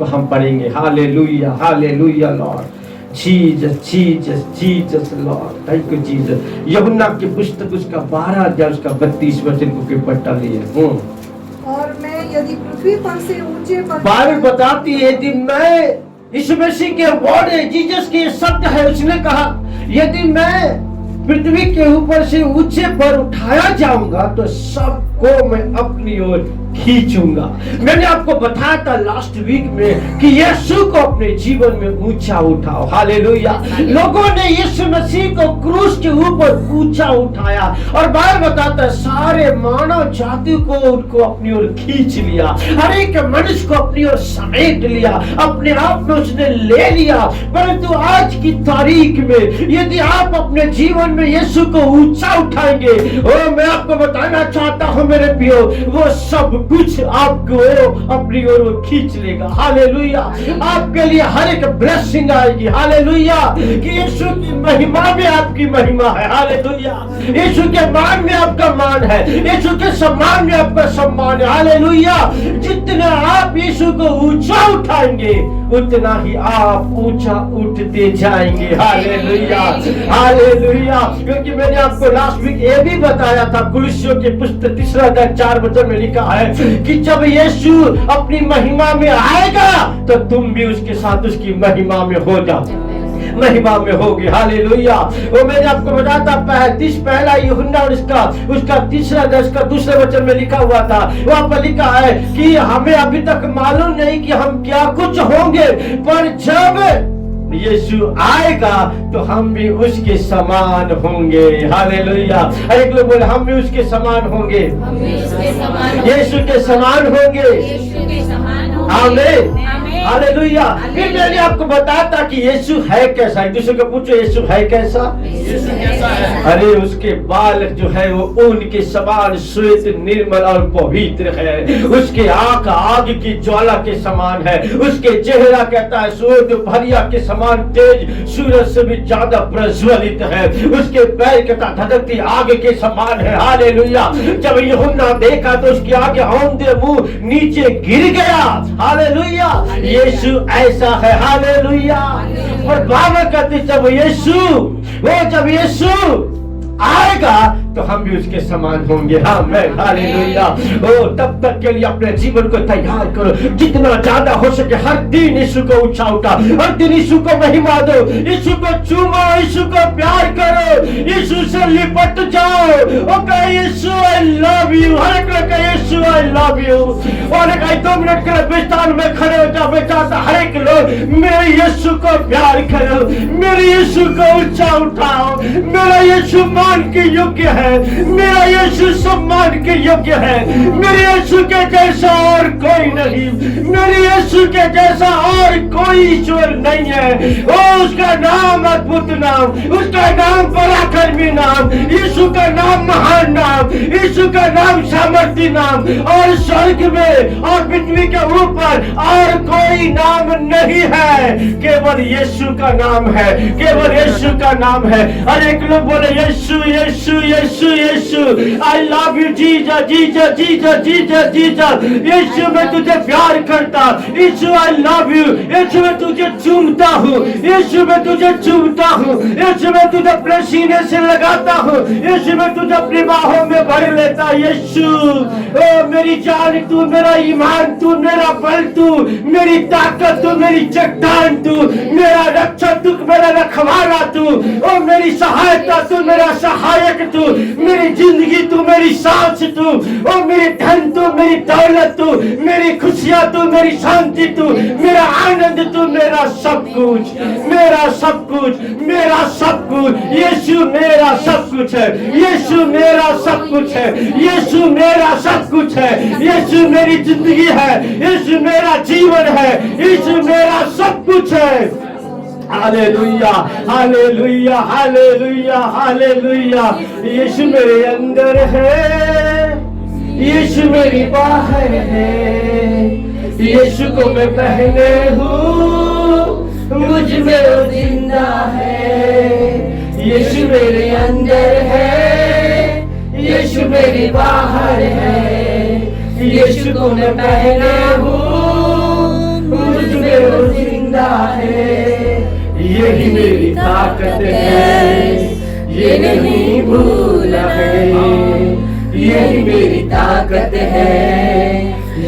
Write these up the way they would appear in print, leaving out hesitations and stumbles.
को हम पढ़ेंगे। Hallelujah, hallelujah Lord, Jesus Jesus Jesus Lord, thank you Jesus. यूहन्ना की पुस्तक उसका 12 अध्याय उसका 32 वचन को पढ़ता लिए। और मैं यदि पृथ्वी पर से ऊंचे पर, बाइबल बताती है यदि मैं, यीशु मसीह के वर्ड है, जीसस के शब्द है, उसने कहा यदि मैं पृथ्वी के ऊपर से ऊंचे पर उठाया जाऊंगा तो सबको मैं अपनी ओर खींचूंगा। मैंने आपको बताया था लास्ट वीक में कि यीशु को अपने जीवन में ऊंचा उठाओ। हालेलुया। लोगों ने यीशु मसीह को क्रूस के ऊपर ऊंचा उठाया और बाइबल बताता है सारे मानव जाति को उनको अपनी ओर खींच लिया, हर एक मनुष्य को अपनी ओर समेट लिया, अपने आप में उसने ले लिया। परंतु आज की तारीख में यदि आप अपने जीवन में यीशु को ऊंचा उठाएंगे, मैं आपको बताना चाहता हूं मेरे प्रियो, वो सब कुछ आपको अपनी ओर खींच लेगा। हालेलुया। आपके लिए हर एक ब्लेसिंग आएगी। हालेलुया। कि यीशु की महिमा में आपकी महिमा है। हालेलुया। यीशु के मान में आपका मान है, यीशु के सम्मान में आपका सम्मान है। हालेलुया। जितना आप यीशु को ऊंचा उठाएंगे उतना ही आप ऊंचा उठते जाएंगे। Hallelujah, hallelujah. क्योंकि मैंने आपको लास्ट वीक ये भी बताया था, कुलुस्सियों की पुस्तक 3 अध्याय 4 वचन में लिखा है कि जब यीशु अपनी महिमा में आएगा तो तुम भी उसके साथ उसकी महिमा में हो जाओ, महिमा में होगी। हालेलुया। वो मैंने आपको बताया था पहला यूहन्ना और उसका 3 अध्याय का 2 वचन में लिखा हुआ था। वहां पर लिखा है कि हमें अभी तक मालूम नहीं कि हम क्या कुछ होंगे, पर जब यीशु आएगा तो हम भी उसके समान होंगे। हालेलुया। एक लोग बोले हम भी उसके समान होंगे, यीशु के समान होंगे। आमीन, हालेलुया। फिर मैंने आपको बताया था कि यीशु है कैसा। एक दूसरे को पूछो यीशु है कैसा, यीशु कैसा है? अरे उसके बाल जो है वो ऊन के समान श्वेत निर्मल और पवित्र है, उसके आंख आग की ज्वाला के समान है, उसके चेहरा कहता है सूर्य भरिया के समान तेज, सूरज से भी ज्यादा प्रज्वलित है, उसके पैर कहता धधकती आग के समान है। हालेलुया। जब यूहन्ना देखा तो उसके आगे औंधे मुंह नीचे गिर गया। हालेलुया। यीशु ऐसा है। हालेलुया। और बाबा कहते जब यीशु आएगा तो हम भी उसके समान होंगे। आमीन, हालेलुया। तब तक के लिए अपने जीवन को तैयार करो, जितना ज्यादा हो सके हर दिन यीशु को ऊंचा उठा, हर दिन यीशु को महिमा दो, यीशु को चूमो, यीशु को प्यार करो, यीशु से लिपट जाओ। Okay Yeshu I love you, हर एक लोग यीशु आई लव यू। और एक 2 मिनट के लिए बेतान में खड़े हो जाओ। बेचाता हर एक लोग मेरे यीशु को प्यार करो, मेरे यीशु को ऊंचा उठाओ। मेरा यीशु मान के योग्य है, मेरा यीशु सम्मान के योग्य है, मेरे यीशु के जैसा और कोई नहीं, मेरे यीशु के जैसा और कोई ईश्वर नहीं है। ओ उसका नाम अद्भुत नाम, उसका नाम पराक्रमी नाम, यीशु का नाम महान नाम, यीशु का नाम सामर्थी नाम। और स्वर्ग में और पृथ्वी के ऊपर और कोई नाम नहीं है, केवल यीशु का नाम है, केवल यीशु का नाम है। और एक लोग बोले Yeshu Yeshu Yeshu Yeshu, I love you Jesus Jesus Jesus Jesus Jesus. Yeshu मैं तुझे प्यार करता, यीशु आई लव यू, यीशु मैं तुझे चूमता हूँ, यीशु मैं तुझे चूमता हूँ, यीशु मैं तुझे अपने सीने से लगाता हूँ, यीशु मैं तुझे अपनी बाहों में भर लेता। यीशु ओ मेरी जान तू, मेरा ईमान तू, मेरा बल तू, मेरी ताकत तू, मेरी चट्टान तू, मेरा रक्षक तू, मेरा रखवाला तू, ओ मेरी सहायता तू, मेरा सहायक तू, मेरी जिंदगी तू, मेरी सांस तू, ओ मेरी धन तू, मेरी दौलत तू, मेरी खुशियां तू, मेरी शांति तू, मेरा आनंद तू, मेरा सब कुछ, मेरा सब कुछ, मेरा सब कुछ। यीशु मेरा सब कुछ है, यीशु मेरा सब कुछ है, यीशु मेरा सब कुछ है, यीशु मेरी जिंदगी है, यीशु मेरा जीवन है, यीशु मेरा सब कुछ है। Hallelujah, hallelujah, hallelujah, hallelujah. Yeshu मेरे अंदर है, यीशु मेरी बाहर है, यीशु को मैं पहने हूँ, मुझ में वो जिंदा है। यीशु मेरे अंदर है, यीशु मेरी बाहर है, यीशु को मैं पहने हूँ, मुझ में वो जिंदा है, यही मेरी ताकत है, ये नहीं भूला है, यही मेरी ताकत है,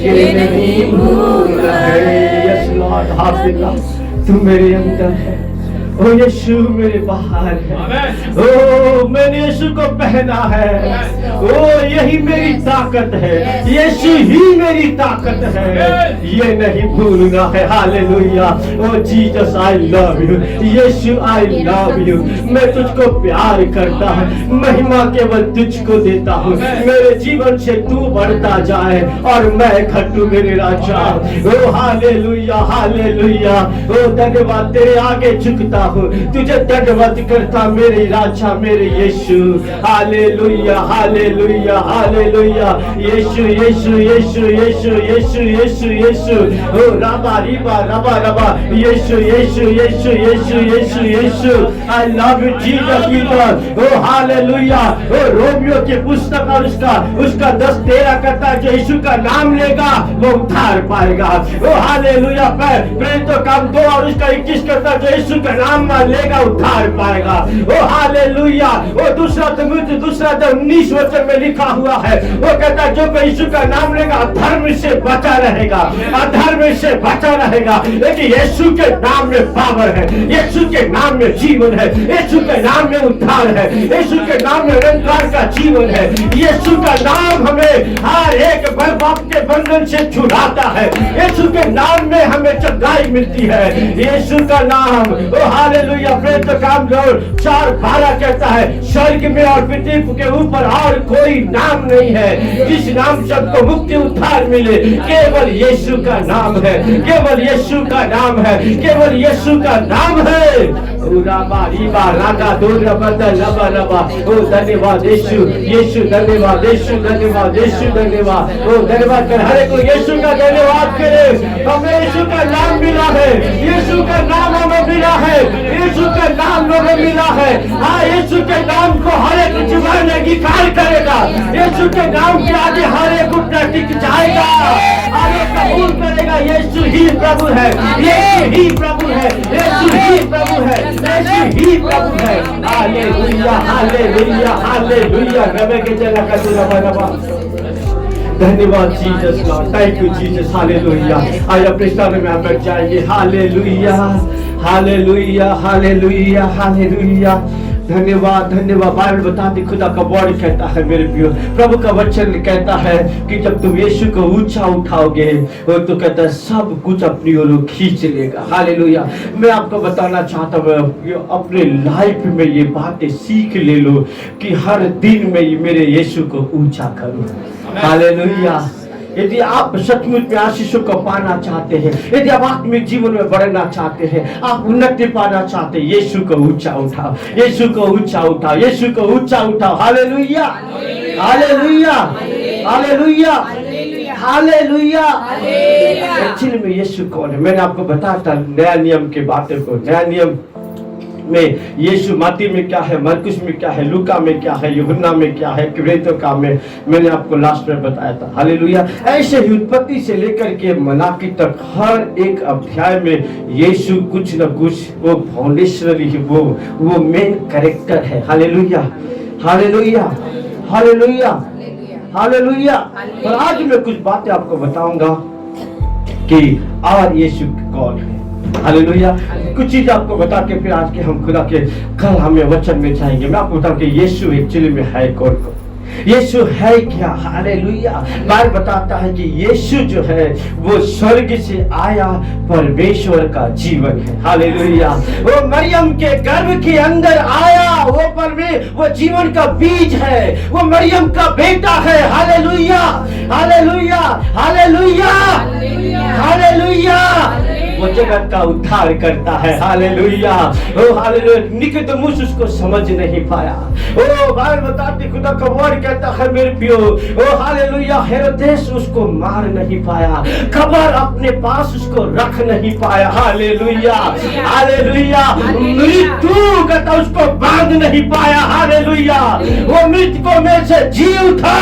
ये नहीं भूला है। यस लॉर्ड, हाफिज़ तुम मेरे अंदर है, ओ यीशु मेरे बाहर है, ओ मैंने यीशु को पहना है, ओ यही मेरी ताकत है, यीशु ही मेरी ताकत है, ये नहीं भूलना है। Hallelujah, oh Jesus I love you, Yeshu I love you, मैं तुझको प्यार करता हूँ, महिमा केवल तुझको देता हूँ, मेरे जीवन से तू बढ़ता जाए और मैं घटूं मेरे राजा। ओ हालेलुया हालेलुया, ओ धन्यवाद तेरे आगे झुकता हूँ, तुझे दंडवत करता मेरे राजा मेरे यीशु। Hallelujah hallelujah hallelujah, Yeshu Yeshu Yeshu Yeshu Yeshu Yeshu Yeshu, ओ रबा रिबा रबा रबा, Yeshu Yeshu Yeshu Yeshu Yeshu Yeshu, I love you Jesus Peter. ओ हालेलुया, ओ रोमियो की पुस्तक और उसका 10:13 कहता है, जो यीशु का नाम लेगा वो उद्धार पाएगा। ओ हालेलुया, प्रेरितों का 2 और उसका 21 कहता है, जो यीशु का नाम लेगा उद्धार पाएगा। ओ हालेलुया, वो दूसरा 19 वचन में लिखा हुआ है, वो कहता है जो कोई यीशु का नाम लेगा अधर्म से बचा रहेगा, अधर्म से बचा रहेगा। लेकिन यीशु के नाम में पावर है, यीशु के नाम में जीवन है, यीशु के नाम में उद्धार है, यीशु के नाम में निरंतर का जीवन है। यीशु का नाम हमें हर एक पाप के बंधन से छुड़ाता है, यीशु के नाम में हमें चंगाई मिलती है। यीशु का नाम, ओ हालेलुया, प्रेरितों का काम 4:12 कहता है, स्वर्ग में और पृथ्वी के ऊपर और कोई नाम नहीं है जिस नाम से हमको मुक्ति उद्धार मिले, केवल यीशु का नाम है, केवल यीशु का नाम है, केवल यीशु का नाम है। ओ धन्यवाद यीशु, यीशु धन्यवाद, यीशु धन्यवाद, यीशु धन्यवाद। ओ धन्यवाद कर, हर एक को यीशु का धन्यवाद करे। हमें यीशु का नाम मिला है, यीशु का नाम हमें मिला है, यीशु का नाम हमें मिला है। हाँ, यीशु के नाम को हर एक जुबान अंगीकार करेगा, यीशु के नाम के आगे हर एक उठना टिक जाएगा, आगे कबूल करेगा। यीशु ही प्रभु है, यीशु ही प्रभु है, यीशु ही प्रभु है, यीशु ही प्रभु है। हालेलुया हालेलुया हालेलुया, रबे के चला का तू रबा रबा। धन्यवाद Jesus Lord, thank you Jesus, hallelujah. आज अपने स्थान में आप बैठ जाएंगे। हालेलुया हालेलुया हालेलुया हालेलुया, धन्यवाद धन्यवाद। बाइबल बताती, खुदा का वर्ड कहता है मेरे प्रियो, प्रभु का वचन कहता है कि जब तुम यीशु को ऊंचा उठाओगे वो तो कहता है सब कुछ अपनी ओर खींच लेगा। हालेलुया। मैं आपको बताना चाहता हूँ, अपने लाइफ में ये बातें सीख ले लो कि हर दिन में मेरे यीशु को ऊंचा करो। हालेलुया। यदि आप सचमुच में आशीषों को पाना चाहते हैं, यदि आप आत्मिक जीवन में बढ़ना चाहते हैं, आप उन्नति पाना चाहते हैं, यीशु को ऊंचा उठाओ, यीशु को ऊंचा उठाओ, यीशु को ऊंचा उठाओ। Hallelujah hallelujah hallelujah hallelujah. Actually में यीशु कौन है? मैंने आपको बताया था नया नियम के बातें को। नया नियम में यीशु मत्ती में क्या है, मरकुस में क्या है, लूका में क्या है, यूहन्ना में क्या है, प्रेरितों का में मैंने आपको लास्ट में बताया था। हालेलुया। ऐसे ही उत्पत्ति से लेकर के मलाकी तक हर एक अध्याय में यीशु कुछ न कुछ वो फाउंडेशनली वो मेन कैरेक्टर है। Hallelujah hallelujah hallelujah hallelujah. और आज मैं कुछ बातें आपको बताऊंगा कि और यीशु कौन है। हालेलुया। कुछ चीज आपको बता के फिर आज के हम खुदा के कल हमें वचन में जाएंगे। मैं आपको बताऊं कि यीशु एक्चुअली में है कौन। यीशु है क्या? हालेलुया। बाइबल बताता है कि यीशु जो है वो स्वर्ग से आया परमेश्वर का जीवन है। हालेलुया। वो मरियम के गर्भ के अंदर आया, वो जीवन का बीज है, वो मरियम का बेटा है। Hallelujah hallelujah hallelujah hallelujah. वो जगत का उद्धार करता है। हालेलुया। ओ हालेलुया। निकोदेमुस उसको समझ नहीं पाया। ओ बाइबल बताती, खुदा का वर्ड कहता है मेरे प्रियो, ओ हालेलुया, हेरोदेस उसको मार नहीं पाया, खबर अपने पास उसको रख नहीं पाया। Hallelujah hallelujah. मृत्यु कहता उसको बांध नहीं पाया। हालेलुया। वो मृतकों में से जी उठा।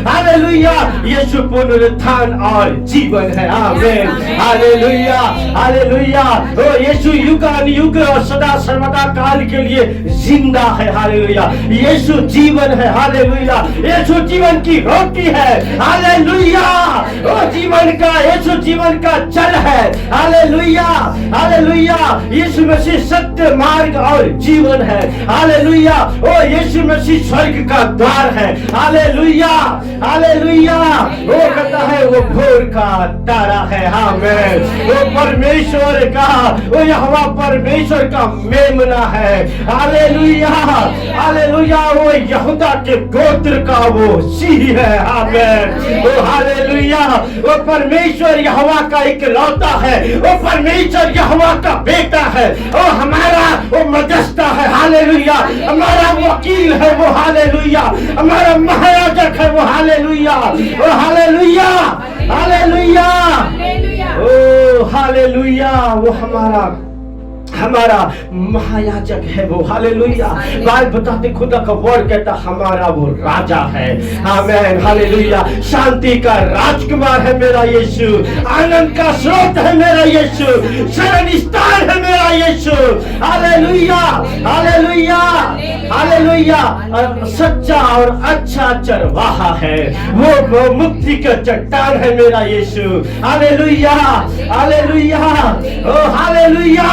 हालेलुया। यीशु पुनरुत्थान और जीवन है। आमीन। Hallelujah hallelujah hallelujah. ओ यीशु युगानुयुग और सदा सर्वदा काल के लिए जिंदा है, हालेलुया। यीशु जीवन है, हालेलुया। यीशु जीवन की रोटी है, हालेलुया। ओ जीवन का, यीशु जीवन का जल है, हालेलुया, हालेलुया। यीशु मसीह सत्य, मार्ग और जीवन है, हालेलुया। ओ यीशु मसीह स्वर्ग का द्वार है, हालेलुया, हालेलुया। वो कहता है वो भोर का तारा है, आमीन। वो परमेश्वर का, वो यहोवा परमेश्वर का मेमना है, हालेलुया, हालेलुया। वो यहूदा के गोत्र का वो सिंह है, आमीन। वो हालेलुया। वो परमेश्वर यहोवा का इकलौता है, वो परमेश्वर यहोवा का बेटा है, वो हमारा वो मध्यस्थ है, हालेलुया। हमारा वकील है वो, हालेलुया। हमारा महायाजक है वो, हालेलुया, वो हालेलुया, हालेलुया, ओ हालेलुया। वो हमारा महायाजक है वो, हालेलुया। बाइबल बताते खुदा का वर्ड कहता हमारा वो राजा है, आमीन, हालेलुया। शांति का राजकुमार है मेरा यीशु, आनंद का स्रोत है मेरा यीशु, शरण स्थान है मेरा यीशु, हालेलुया, हालेलुया, हालेलुया। सच्चा और अच्छा चरवाहा है वो मुक्ति का चट्टान है मेरा यीशु, हालेलुया, हालेलुया, ओ हालेलुया।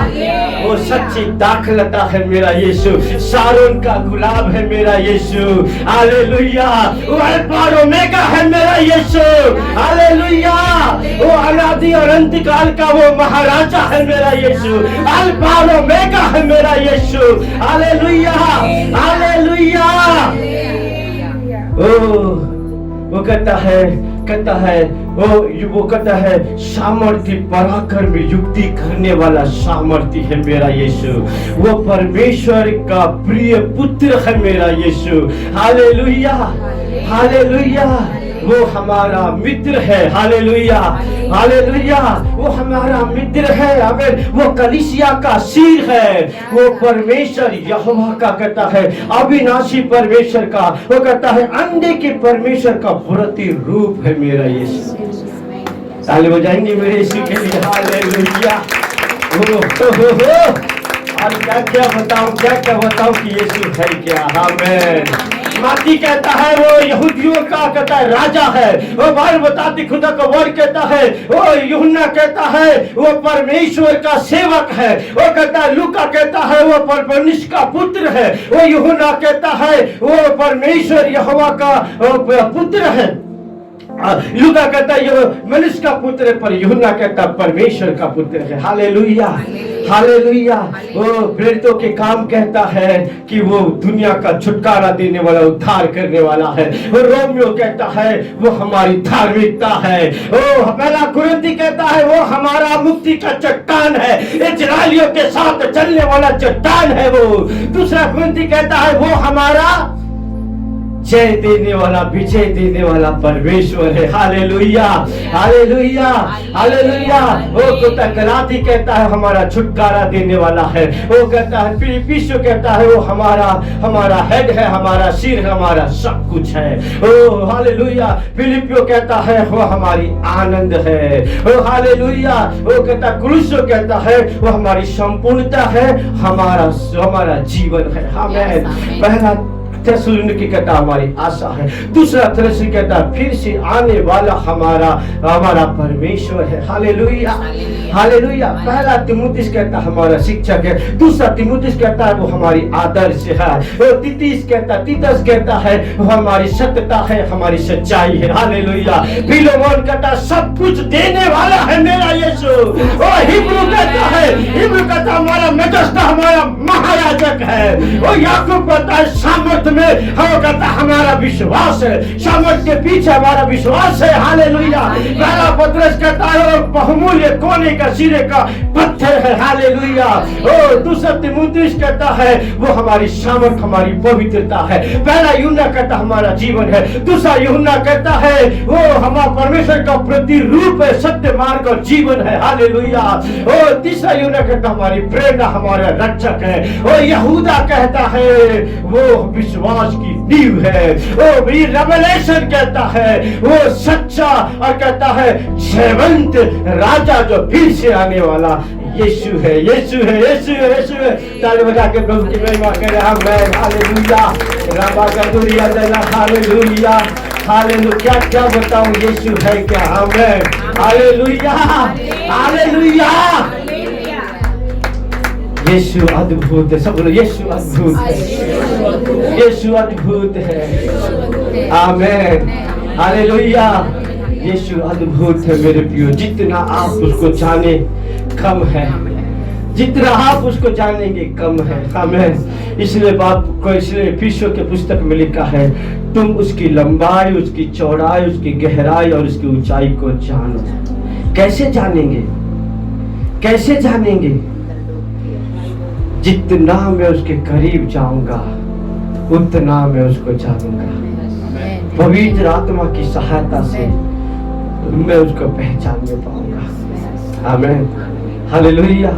वो सच्ची दाखलता है मेरा यीशु, शारोन का गुलाब है मेरा यीशु, हालेलुया। वो अल्फा और ओमेगा है मेरा यीशु, हालेलुया। वो अनादि और अंतकाल का वो महाराजा है मेरा यीशु, अल्फा और ओमेगा है मेरा यीशु, हालेलुया, हालेलुया। ओ वो कहता है वो कहता है सामर्थ्य पराक्रम युक्ति करने वाला सामर्थ्य है मेरा यीशु। वो परमेश्वर का प्रिय पुत्र है मेरा यीशु, हालेलुया, हालेलुया। वो हमारा मित्र है, हालेलुया, हालेलुया। वो हमारा मित्र है, आमीन। वो कलीसिया का सिर है, वो परमेश्वर यहोवा का कहता है अविनाशी परमेश्वर का, वो कहता है अंडे के परमेश्वर का प्रतिरूप है मेरा यीशु। ताली बजाएंगे मेरे यीशु के लिए, हालेलुया। और क्या बताऊं कि यीशु है क्या, आमीन। माती कहता है वो यहूदियों का कहता है राजा है, वो बाइबल बताती खुदा का वर्ड कहता है, वो यूहन्ना कहता है वो परमेश्वर का सेवक है, वो कहता है लूका कहता है वो परमेश्वर का पुत्र है, वो यूहन्ना कहता है वो परमेश्वर यहोवा का पुत्र है, लूका कहता है ये मनुष्य का पुत्र है, पर यूहन्ना कहता है परमेश्वर का पुत्र है, हालेलुया, हालेलुया। वो प्रेरितों के काम कहता है कि वो दुनिया का छुटकारा देने वाला, उद्धार करने वाला है। वो रोमियो कहता है वो हमारी धार्मिकता है। वो पहला कुरिन्थी कहता है वो हमारा मुक्ति का चट्टान है, इस्राएलियों के साथ चलने वाला चट्टान है वो। दूसरा कुरिन्थी कहता है वो हमारा जय देने वाला, विजय देने वाला परमेश्वर है, हालेलुया, हालेलुया, हालेलुया। वो गलाती कहता है हमारा छुटकारा देने वाला है, वो कहता है फिलिप्पियों कहता है वो हमारा हेड है, हमारा सिर है, हमारा सब कुछ है, ओ हालेलुया। फिलिप्पियों कहता है वो हमारी आनंद है, ओ हालेलुया। वो कहता कुलुस्सियों कहता है वो हमारी संपूर्णता है, हमारा जीवन है, आमीन। पहला थिस्सलुनीकी कहता हमारी आशा है, दूसरा थिस्सलुनीकी कहता फिर से आने वाला हमारा परमेश्वर है, हालेलुया, हालेलुया। पहला तीमुथियुस कहता हमारा शिक्षक है, दूसरा तीमुथियुस कहता है वो हमारी आदर्श है, वो तीतुस कहता है वो हमारी सत्यता है, हमारी सच्चाई है, हालेलुया। फिलोमोन कहता सब कुछ देने वाला है मेरा यीशु। वो हिब्रू कहता हमारा मध्यस्थ, हमारा महायाजक है। वो याकूब कहता है सामर्थ में हम कहता हमारा विश्वास है, सामर्थ के पीछे हमारा विश्वास है, हालेलुया। पहला पतरस कहता है बहुमूल्य कोने का सिरे का पत्थर है, हालेलुया। ओ दूसरा तीमुथियुस कहता है वो हमारी सामर्थ, हमारी पवित्रता है। पहला यूहन्ना कहता हमारा जीवन है, दूसरा यूहन्ना कहता है वो हमारा परमेश्वर का प्रतिरूप है, सत्य मार्ग और जीवन है, हालेलुया। ओ तीसरा यूहन्ना कहता हमारी प्रेरणा, हमारा रक्षक है। ओ यहूदा कहता है वो विश्वास की नींव है। ओ ये रेवलेशन कहता है वो सच्चा और कहता है जयवंत राजा जो फिर से आने वाला यीशु है, यीशु है, यीशु है, यीशु है। ताली बजा के प्रभु की महिमा करें। आमेन, हालेलुया। राबा का दुरिया देना, हालेलुया, हालेलुया। क्या क्या बताऊं, यीशु है क्या। आमेन, हालेलुया, हालेलुया। यीशु अद्भुत है। सब बोलो यीशु अद्भुत है, यीशु अद्भुत है। आमेन, हालेलुया। यीशु अद्भुत है मेरे प्रियो। जितना आप उसको जाने कम है, जितना आप उसको जानेंगे कम है। आमेन। इसलिए बाप को, इसलिए इफिसियों के पुस्तक में लिखा है तुम उसकी लंबाई, उसकी चौड़ाई, उसकी गहराई और उसकी ऊंचाई को जानो। कैसे जानेंगे, कैसे जानेंगे? जितना मैं उसके करीब जाऊंगा उतना मैं उसको जानूंगा। पवित्र आत्मा की सहायता से मैं उसको पहचानने पाऊंगा। आमेन, हालेलुया।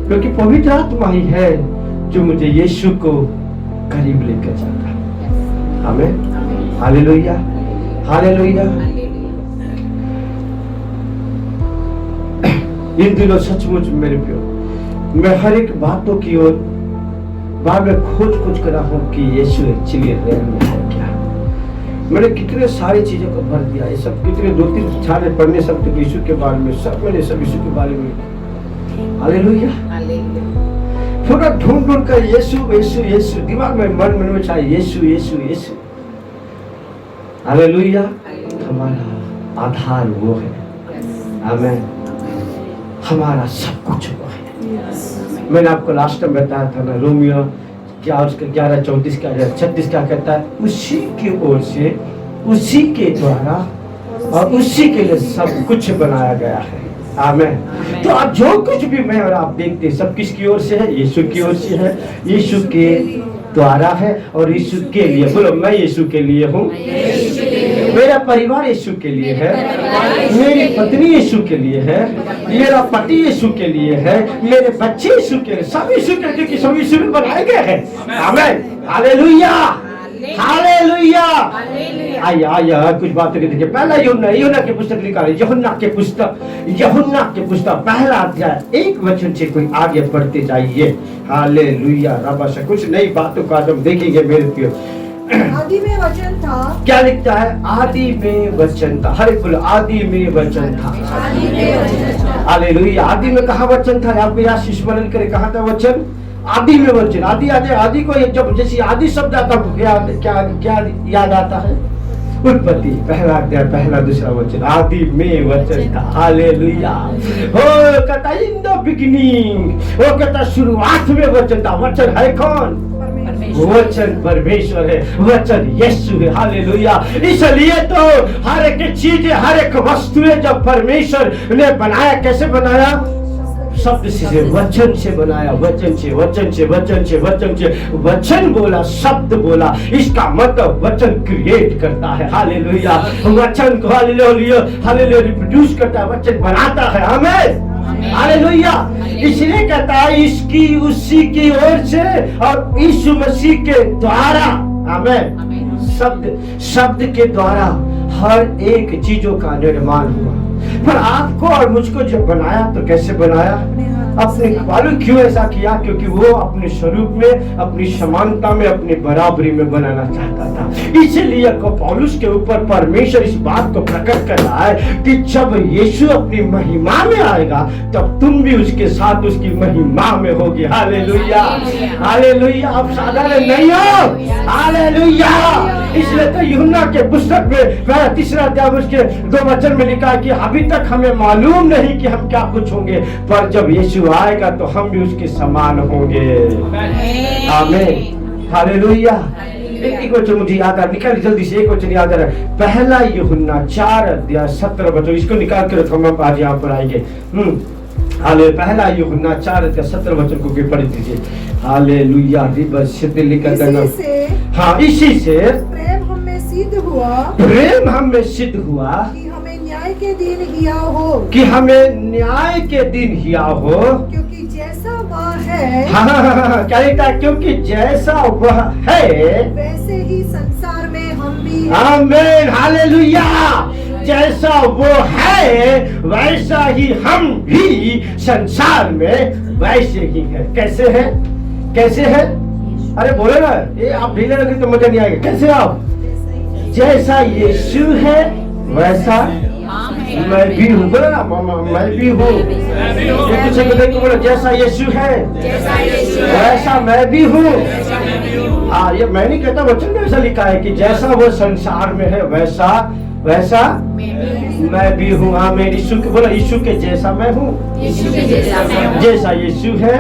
क्योंकि पवित्र आत्मा ही है जो मुझे यीशु को करीब लेकर जाता है। आमेन, हालेलुया, हालेलुया। इन दिनों सचमुच मेरे प्रियो मैं हर एक बातों की ओर बार में खोज कर रहा हूँ कि यीशु एक्चुअली रियल में है क्या। मैंने कितने सारी चीजों को भर दिया, ये सब कितने 2-3 छाने पढ़ने सब तो यीशु के बारे में, सब मैंने सब यीशु के बारे में। हालेलुया। थोड़ा ढूंढ कर यीशु यीशु यीशु दिमाग में मन में चाहे यीशु यीशु यीशु। हालेलुया। हमारा आधार वो है। आमेन। हमारा सब कुछ वो है। मैंने आपको लास्ट में बताया था ना, रोमियो क्या उसका 11:34 का 36 क्या कहता है, उसी की ओर से, उसी के द्वारा और उसी के लिए सब कुछ बनाया गया है। आमेन। तो आप जो कुछ भी मैं और आप देखते हैं सब किसकी ओर से है? यीशु की ओर से है, यीशु के द्वारा है और यीशु के लिए। बोलो मैं यीशु के लिए हूँ, मेरा परिवार यीशु के लिए है, मेरी पत्नी यीशु के लिए है, मेरा पति यीशु के लिए है, मेरे बच्चे यीशु के लिए, सब यीशु के लिए, सब यीशु में बनाए गए हैं। आमेन, हालेलुया, हालेलुया। आइए कुछ बातें देखिए। पहला यूहन्ना की पुस्तक लिखा है, यूहन्ना के पुस्तक पहला अध्याय 1 वचन से कोई आगे बढ़ते जाइए। हालेलुया। रबा से कुछ नई बातों का हम देखेंगे मेरे प्रियो। आदि में वचन था। क्या लिखता है? आदि में वचन था। हर एक बोलो आदि में वचन था। हालेलुया। आदि में कहाँ वचन था? आपको याद स्मरण करे, कहाँ था वचन? आदि में वचन। आदि को जब जैसे आदि शब्द आता क्या याद आता है? उत्पत्ति पहला अध्याय पहला दूसरा वचन, आदि में वचन था। हालेलुया। हो कहता इन द बिगिनिंग, वो कहता शुरुआत में वचन था। वचन है कौन? वचन परमेश्वर है, वचन यीशु है। हालेलुया। इसलिए तो हर एक चीज, हर एक वस्तु जब परमेश्वर ने बनाया, कैसे बनाया? शब्द से, वचन से बनाया। वचन से, वचन से, वचन से, वचन से। वचन बोला, शब्द बोला, इसका मतलब वचन क्रिएट करता है। हालेलुया। वचन को हालेलुया रिप्रोड्यूस करता है, वचन बनाता है। आमेन, हालेलुया। इसलिए कहता है इसकी, उसी की ओर से और यीशु मसीह के द्वारा। आमेन। शब्द के द्वारा हर एक चीजों का निर्माण हुआ। पर आपको और मुझको जब बनाया तो कैसे बनाया? अपने मालूम क्यों ऐसा किया? क्योंकि वो अपने स्वरूप में, अपनी समानता में, अपनी बराबरी में बनाना चाहता था। इसलिए पौलुस के ऊपर परमेश्वर इस बात को प्रकट कर रहा है कि जब यीशु अपनी महिमा में आएगा तब तुम भी उसके साथ उसकी महिमा में होगी। Hallelujah, hallelujah. आप साधारण नहीं हो। हालेलुया। इसलिए तो यूहन्ना के पुस्तक में 3 अध्याय उसके 2 वचन में लिखा है कि अभी तक हमें मालूम नहीं कि हम क्या कुछ होंगे, पर जब यीशु आएगा तो हम भी उसके समान होंगे। आमीन, हालेलुया। एक वचन मुझे याद आ, निकाल जल्दी से, एक वचन याद आ रहा है। पहला यूहन्ना 4 अध्याय 17 वचन, इसको निकाल कर रखो, हम आज यहाँ पर आएंगे। हाले पहला यूहन्ना 4 अध्याय 17 वचन को भी पढ़ दीजिए। हालेलुया। हाँ, इसी से प्रेम हमें सिद्ध हुआ, प्रेम हमें सिद्ध हुआ कि हमें न्याय के दिन हिया हो, कि हमें न्याय के दिन हिया हो। क्योंकि जैसा वह है, हाँ, क्या लिखता है? क्योंकि जैसा वह है वैसे ही संसार में हम भी हैं। आमीन, हालेलुया। जैसा वो है वैसा ही हम भी संसार में वैसे ही है। कैसे है? कैसे है? अरे बोले ना, ये आप ढीले रखें तो मजा नहीं आएगा। कैसे आप? जैसा यीशु है वैसा मैं भी हूँ। बोलो ना, मैं भी हूँ। एक दूसरे को देख के बोलो, जैसा यीशु है वैसा मैं भी हूँ। हाँ, ये मैं नहीं कहता, वचन में ऐसा लिखा है कि जैसा वो संसार में है वैसा वैसा मैं भी हूँ। हाँ, मैं यीशु के, बोला यीशु के जैसा मैं हूँ। जैसा यीशु है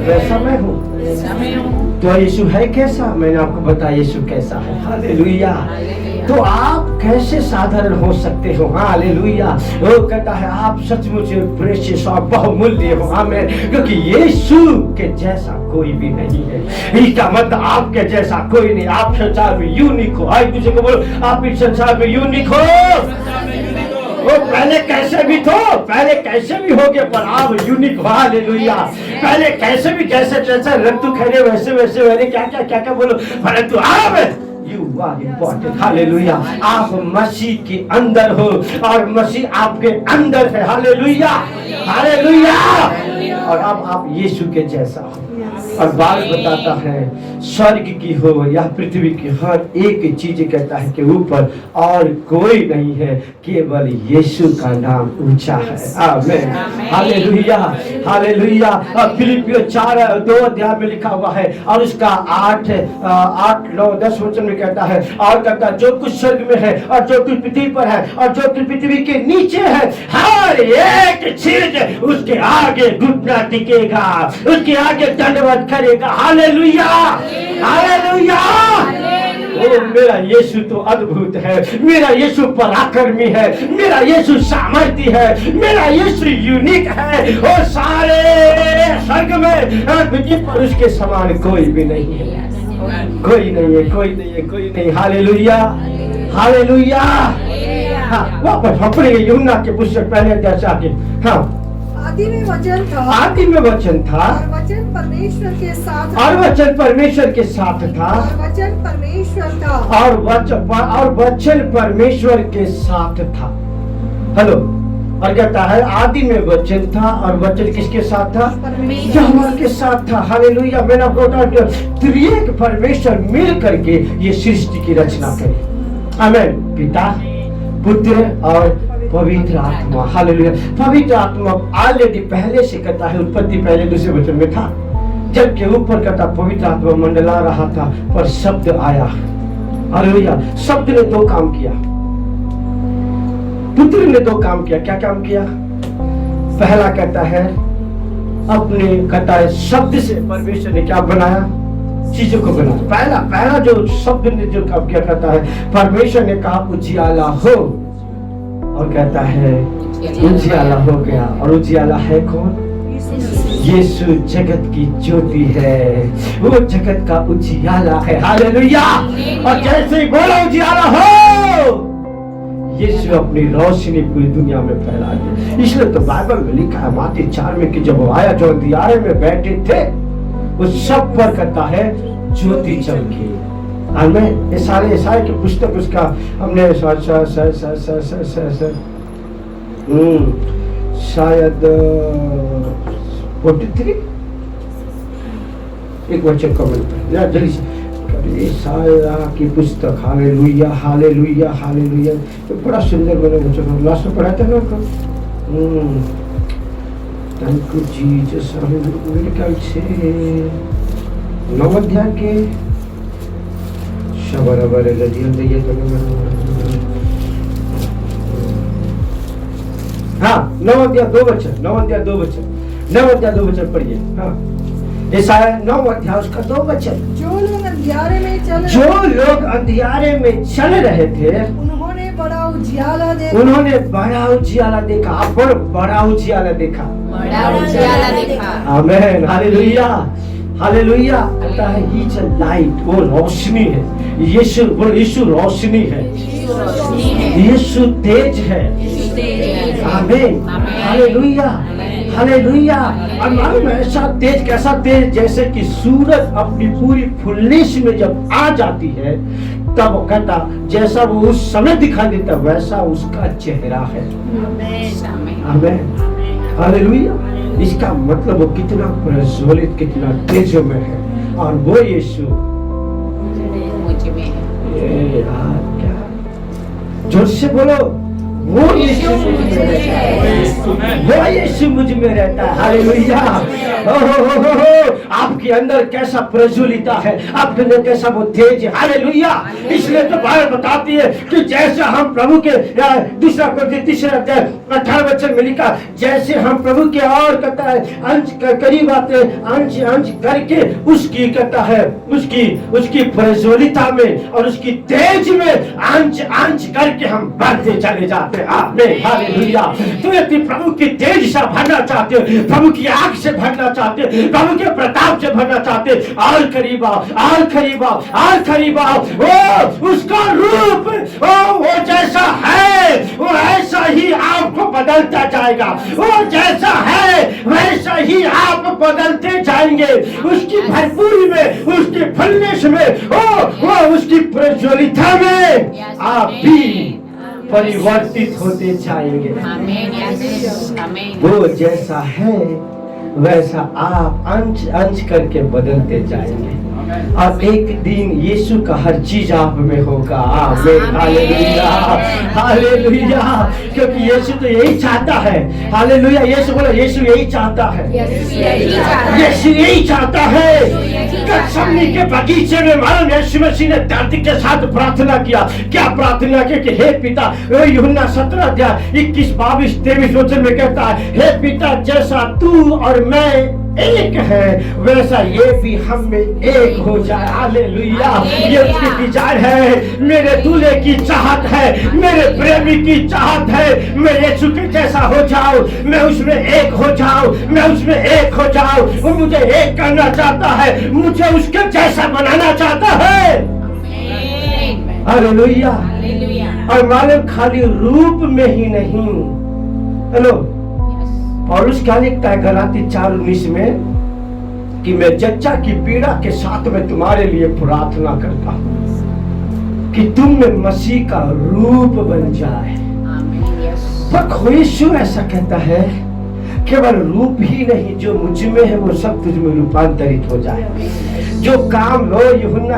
वैसा मैं हूँ। तो यीशु है कैसा? मैंने आपको बताया यीशु कैसा है। हालेलुया। तो आप कैसे साधारण हो सकते हो? हालेलुया। वो कहता है आप सचमुच प्रेशियस और बहुमूल्य हो। आमीन। क्योंकि यीशु के जैसा कोई भी नहीं है। इसका मतलब आपके जैसा कोई नहीं। आप संसार में यूनिक हो। आज किसी को बोलो, आप इस संसार में यूनिक हो। वो पहले कैसे भी तो, पहले कैसे भी हो गए, पर आप यूनिक हो। हालेलुया। पहले कैसे भी, जैसे जैसे रंतु खड़े वैसे वैसे वैसे क्या बोलो, परंतु आप You are important. हालेलुया। आप मसीह के अंदर हो और मसीह आपके अंदर है। Hallelujah, hallelujah. और अब आप यीशु के जैसा हो। और बात बताता है, स्वर्ग की हो या पृथ्वी की हर एक चीज कहता है कि ऊपर और कोई नहीं है, केवल यीशु का नाम ऊंचा है। Amen, hallelujah, hallelujah. और फिलिपियों 4:2 अध्याय में लिखा हुआ है और उसका 8, 9, 10 वचन में कहता है, और कहता है जो कुछ स्वर्ग में है और जो कुछ पृथ्वी पर है और जो कुछ पृथ्वी के नीचे है, हर एक चीज उसके आगे घुटना टिकेगा, उसके आगे दंडवत करेगा। Hallelujah, hallelujah. ओ मेरा यीशु तो अद्भुत है, मेरा यीशु पराक्रमी है, मेरा यीशु सामर्थी है, मेरा यीशु यूनिक है। और सारे स्वर्ग में पृथ्वी पर उसके समान कोई भी नहीं है। कोई नहीं है, कोई नहीं है, कोई नहीं। Hallelujah, hallelujah. हाँ, वापस अपने यूहन्ना के पुस्तक पहले अध्याय से आगे। हाँ, आदि में वचन था, आदि में वचन था और वचन परमेश्वर के साथ था, और वचन परमेश्वर के साथ था, और वचन परमेश्वर था, और वचन परमेश्वर के साथ था। हेलो। और कहता है आदि में वचन था और वचन किसके साथ था? यहोवा के साथ था। हालेलुया। मैंने आपको बताया त्रिएक परमेश्वर मिल करके ये सृष्टि की रचना करी। आमीन। पिता, पुत्र और पवित्र आत्मा। हालेलुया। पवित्र आत्मा ऑलरेडी पहले से कहता है, उत्पत्ति पहले दूसरे वचन में था, जब के ऊपर कहता पवित्र आत्मा मंडला रहा था, पर शब्द आया। हालेलुया। शब्द ने दो काम किया, पुत्र ने दो काम किया। क्या काम किया? पहला कहता है अपने, कहता है शब्द से परमेश्वर ने क्या बनाया? चीजों को बनाया। पहला जो शब्द ने जो काम किया, कहता है परमेश्वर ने कहा उजियाला हो, और कहता है उजियाला हो गया। और उजियाला है कौन? यीशु जगत की ज्योति है, वो जगत का उजियाला है। हालेलुया। और जैसे ही बोला उजियाला हो, यीशु अपनी रोशनी पूरी दुनिया में फैला दी। इसलिए तो बाइबल में लिखा है मत्ती 4 में कि जब वो आया, जो अंधियारे में बैठे थे उस सब पर कहता है ज्योति चमकी। आमीन। ये सारे की पुस्तक उसका हमने शायद 43 एक वचन कमेंट पर जल्दी से ईसाया की पुस्तक। Hallelujah, hallelujah, hallelujah. तो बड़ा सुंदर बने वचन लास्ट में पढ़ा था ना आपको। Thank you Jesus. मेरे ख्याल से 9 अध्याय के शबरबर लदियन ये तो हाँ 9 अध्याय 2 वचन, 9 अध्याय 2 वचन, 9 अध्याय 2 वचन पढ़िए। हाँ, ईसाया 9 अध्याय उसका 2 वचन। जो लोग अंधियारे में चल रहे थे, उन्होंने बड़ा उजियाला देखा। आप बड़ा उजियाला देखा। आमीन, हालेलुया, हालेलुया। कहता है ही इज अ लाइट, वो रोशनी है। यीशु रोशनी है, यीशु तेज है। Amen, hallelujah, hallelujah. और मालूम है ऐसा तेज, कैसा तेज, जैसे कि सूरज अपनी पूरी फुलनेस में जब आ जाती है, तब वो कहता जैसा वो उस समय दिखाई देता वैसा उसका चेहरा है। Amen, hallelujah. इसका मतलब वो कितना प्रज्वलित, कितना तेज में है, और वो यीशु ये क्या, जोर से बोलो, वो यीशु मुझ में रहता है, वो यीशु मुझ में रहता है। हालेलुया। आपके अंदर कैसा प्रज्वलित है, आपके अंदर कैसा वो तेज है। हालेलुया। इसलिए तो बाइबल बताती है कि जैसे हम प्रभु के, दूसरा कोरिन्थियों तीसरा अध्याय 18 वचन में लिखा, जैसे हम प्रभु के और कहता है अंश करीब आते, अंश अंश करके उसकी कहता है उसकी प्रज्वलिता में और उसकी तेज में अंश अंश करके हम बढ़ते चले जाते। आमीन, हालेलुया। तो यदि प्रभु की तेज से भरना चाहते हो, प्रभु की आग से भरना चाहते हो, प्रभु के प्रताप से भरना चाहते हो, और करीब आओ, और करीब आओ, और करीब आओ। वो उसका रूप वो जैसा है वो ऐसा ही आपको बदलता जाएगा, वो जैसा है वैसा ही आप बदलते जाएंगे। उसकी भरपूरी में, उसकी फुलनेस में, वो उसकी प्रज्वलिता में आप भी परिवर्तित होते जाएंगे। वो जैसा है वैसा आप अंश अंश करके बदलते जाएंगे, और एक दिन यीशु का हर चीज आप में होगा। आमीन, हालेलुया, हालेलुया। क्योंकि यीशु तो यही चाहता है। हालेलुया। यीशु बोला, यीशु यही चाहता है, यीशु यही चाहता है। गethsemane के बगीचे में मालूम यीशु मसीह ने दर्द के साथ प्रार्थना किया। क्या प्रार्थना की कि हे पिता, यूहन्ना 17 अध्याय 21, 22, 23 वचन में कहता है, हे पिता, जैसा तू और मैं एक है वैसा ये भी हम में एक हो जाए। हालेलुया। ये उसकी डिजायर है, मेरे दूल्हे की चाहत है, मेरे प्रेमी की चाहत है। मैं यीशु के जैसा हो जाऊं, मैं उसमें एक हो जाऊं, मैं उसमें एक हो जाऊं। वो मुझे एक करना चाहता है, मुझे उसके जैसा बनाना चाहता है। हालेलुया। और मालूम खाली रूप में ही नहीं, हेलो, पौलुस क्या लिखता है गलाती 4:19 में कि मैं जच्चा की पीड़ा के साथ में तुम्हारे लिए प्रार्थना करता हूं कि तुम में मसीह का रूप बन जाए। पर यीशु ऐसा कहता है, केवल रूप ही नहीं, जो मुझ में है वो सब तुझ में रूपांतरित हो जाए। जो काम हो, यूहन्ना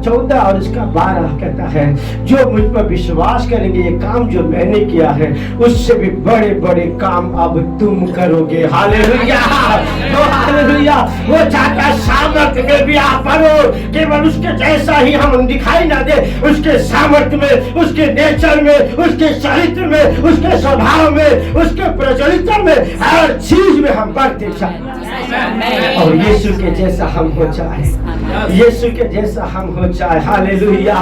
14 और उसका 12 कहता है, जो मुझ पर विश्वास करेंगे, ये काम जो मैंने किया है उससे भी बड़े बड़े काम अब तुम करोगे। Hallelujah, hallelujah. वो चाहता सामर्थ्य में भी आप बनो, केवल उसके जैसा ही हम दिखाई ना दे, उसके सामर्थ्य में, उसके नेचर में, उसके चरित्र में, उसके स्वभाव में, उसके प्रज्वलिता में, हर चीज में हम बढ़ते जाए और यीशु के जैसा हम हो जाए, यीशु के जैसा हम हो जाए। Hallelujah,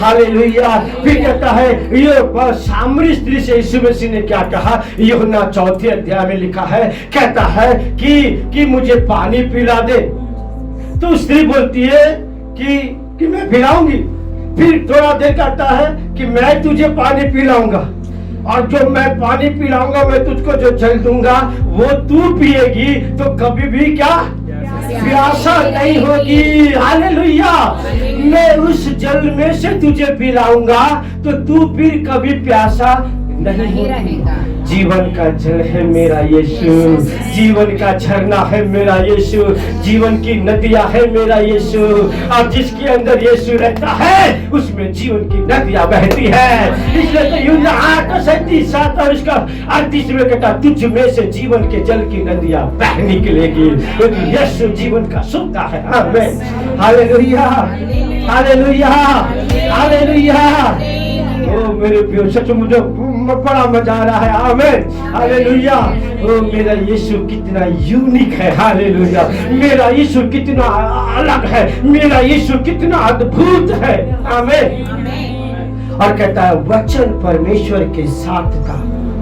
hallelujah. फिर कहता है, ये सामरी स्त्री से यीशु मसीह ने क्या कहा, यूहन्ना 4 अध्याय में लिखा है, कहता है कि मुझे पानी पिला दे। तो स्त्री बोलती है कि मैं पिलाऊंगी। फिर थोड़ा देर कहता है कि मैं तुझे पानी पिलाऊंगा, और जो मैं पानी पिलाऊंगा, मैं तुझको जो जल दूंगा वो तू पिएगी तो कभी भी क्या प्यासा नहीं होगी। हालेलुया। मैं उस जल में से तुझे पिलाऊंगा तो तू फिर कभी प्यासा नहीं रहेगा। जीवन का जल है मेरा यीशु, जीवन का झरना है मेरा यीशु, जीवन की नदियां है मेरा यीशु, और जिसके अंदर यीशु रहता है उसमें जीवन की नदियां बहती है। इसलिए तो यूहन्ना 8:37 और इसका 38 में कहता, तुझ में से जीवन के जल की नदियां बह निकलेगी, क्योंकि यीशु जीवन का सोता है। Amen, hallelujah, hallelujah, hallelujah. ओ मेरे प्रिय, सच मुझे बड़ा मजा आ रहा है। Amen, hallelujah. ओ मेरा यीशु कितना यूनिक है। हालेलुया। मेरा यीशु कितना अलग है, मेरा यीशु कितना अद्भुत है। आमीन। और कहता है वचन परमेश्वर के साथ था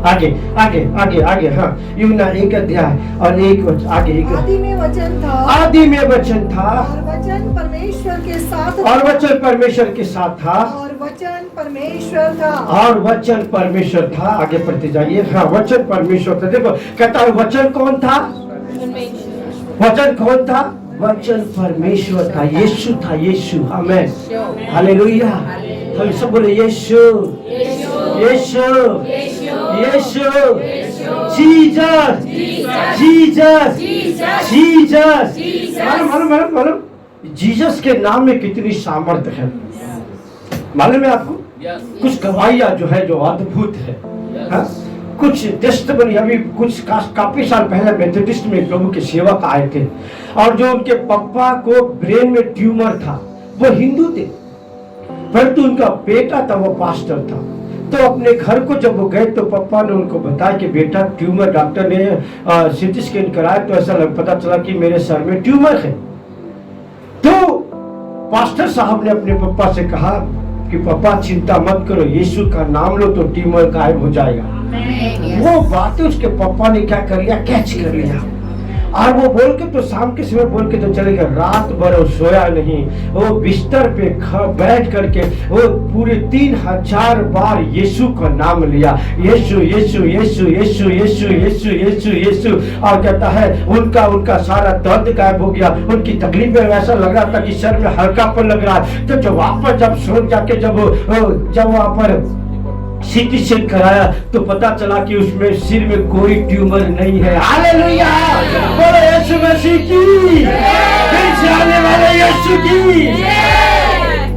आगे आगे आगे आगे, हाँ, यूहन्ना 1 अध्याय और 1 आगे। आदि में वचन था, आदि में वचन था, और वचन परमेश्वर के साथ, और वचन परमेश्वर के साथ था, और वचन परमेश्वर था, और वचन परमेश्वर था। आगे पढ़ते जाइए। हाँ, वचन परमेश्वर था। देखो कहता है वचन कौन था? वचन कौन था? वचन परमेश्वर था, यीशु था, यीशु। आमेन, हालेलुया। हम सब बोले यीशु, यीशु, यीशु, जीसस, जीसस, जीसस। मालूम जीसस के नाम में कितनी सामर्थ्य है, मालूम है आपको? कुछ गवाहियां जो है जो अद्भुत है। हाँ? कुछ टेस्टमनी, अभी कुछ काफी साल पहले मेथोडिस्ट में प्रभु के सेवक आए थे, और जो उनके पापा को ब्रेन में ट्यूमर था, वो हिंदू थे, परंतु उनका बेटा था वो पास्टर था। तो अपने घर को जब वो गए तो पापा ने उनको बताया कि बेटा ट्यूमर, डॉक्टर ने सीटी स्कैन कराया तो ऐसा पता चला कि मेरे सर में ट्यूमर है। तो पास्टर साहब ने अपने पापा से कहा कि पापा चिंता मत करो, यीशु का नाम लो तो ट्यूमर गायब हो जाएगा। वो बातें उसके पापा ने क्या कर लिया, कैच कर लिया, और वो बोल के तो शाम के समय बोल के तो चले गए। रात भर वो सोया नहीं, वो बिस्तर पे बैठ करके वो पूरे 3000 बार यीशु का नाम लिया, यीशु यीशु यीशु यीशु यीशु यीशु यीशु यीशु। और कहता है उनका सारा दर्द गायब हो गया, उनकी तकलीफ में ऐसा लग रहा था कि सर में हल्कापन लग रहा है। तो जब वापस जब सो जाके जब वहां पर सीटी स्कैन कराया तो पता चला कि उसमें सिर में कोई ट्यूमर नहीं है। हालेलुया, बोलो यीशु मसीह की, फिर से आने वाले यीशु की।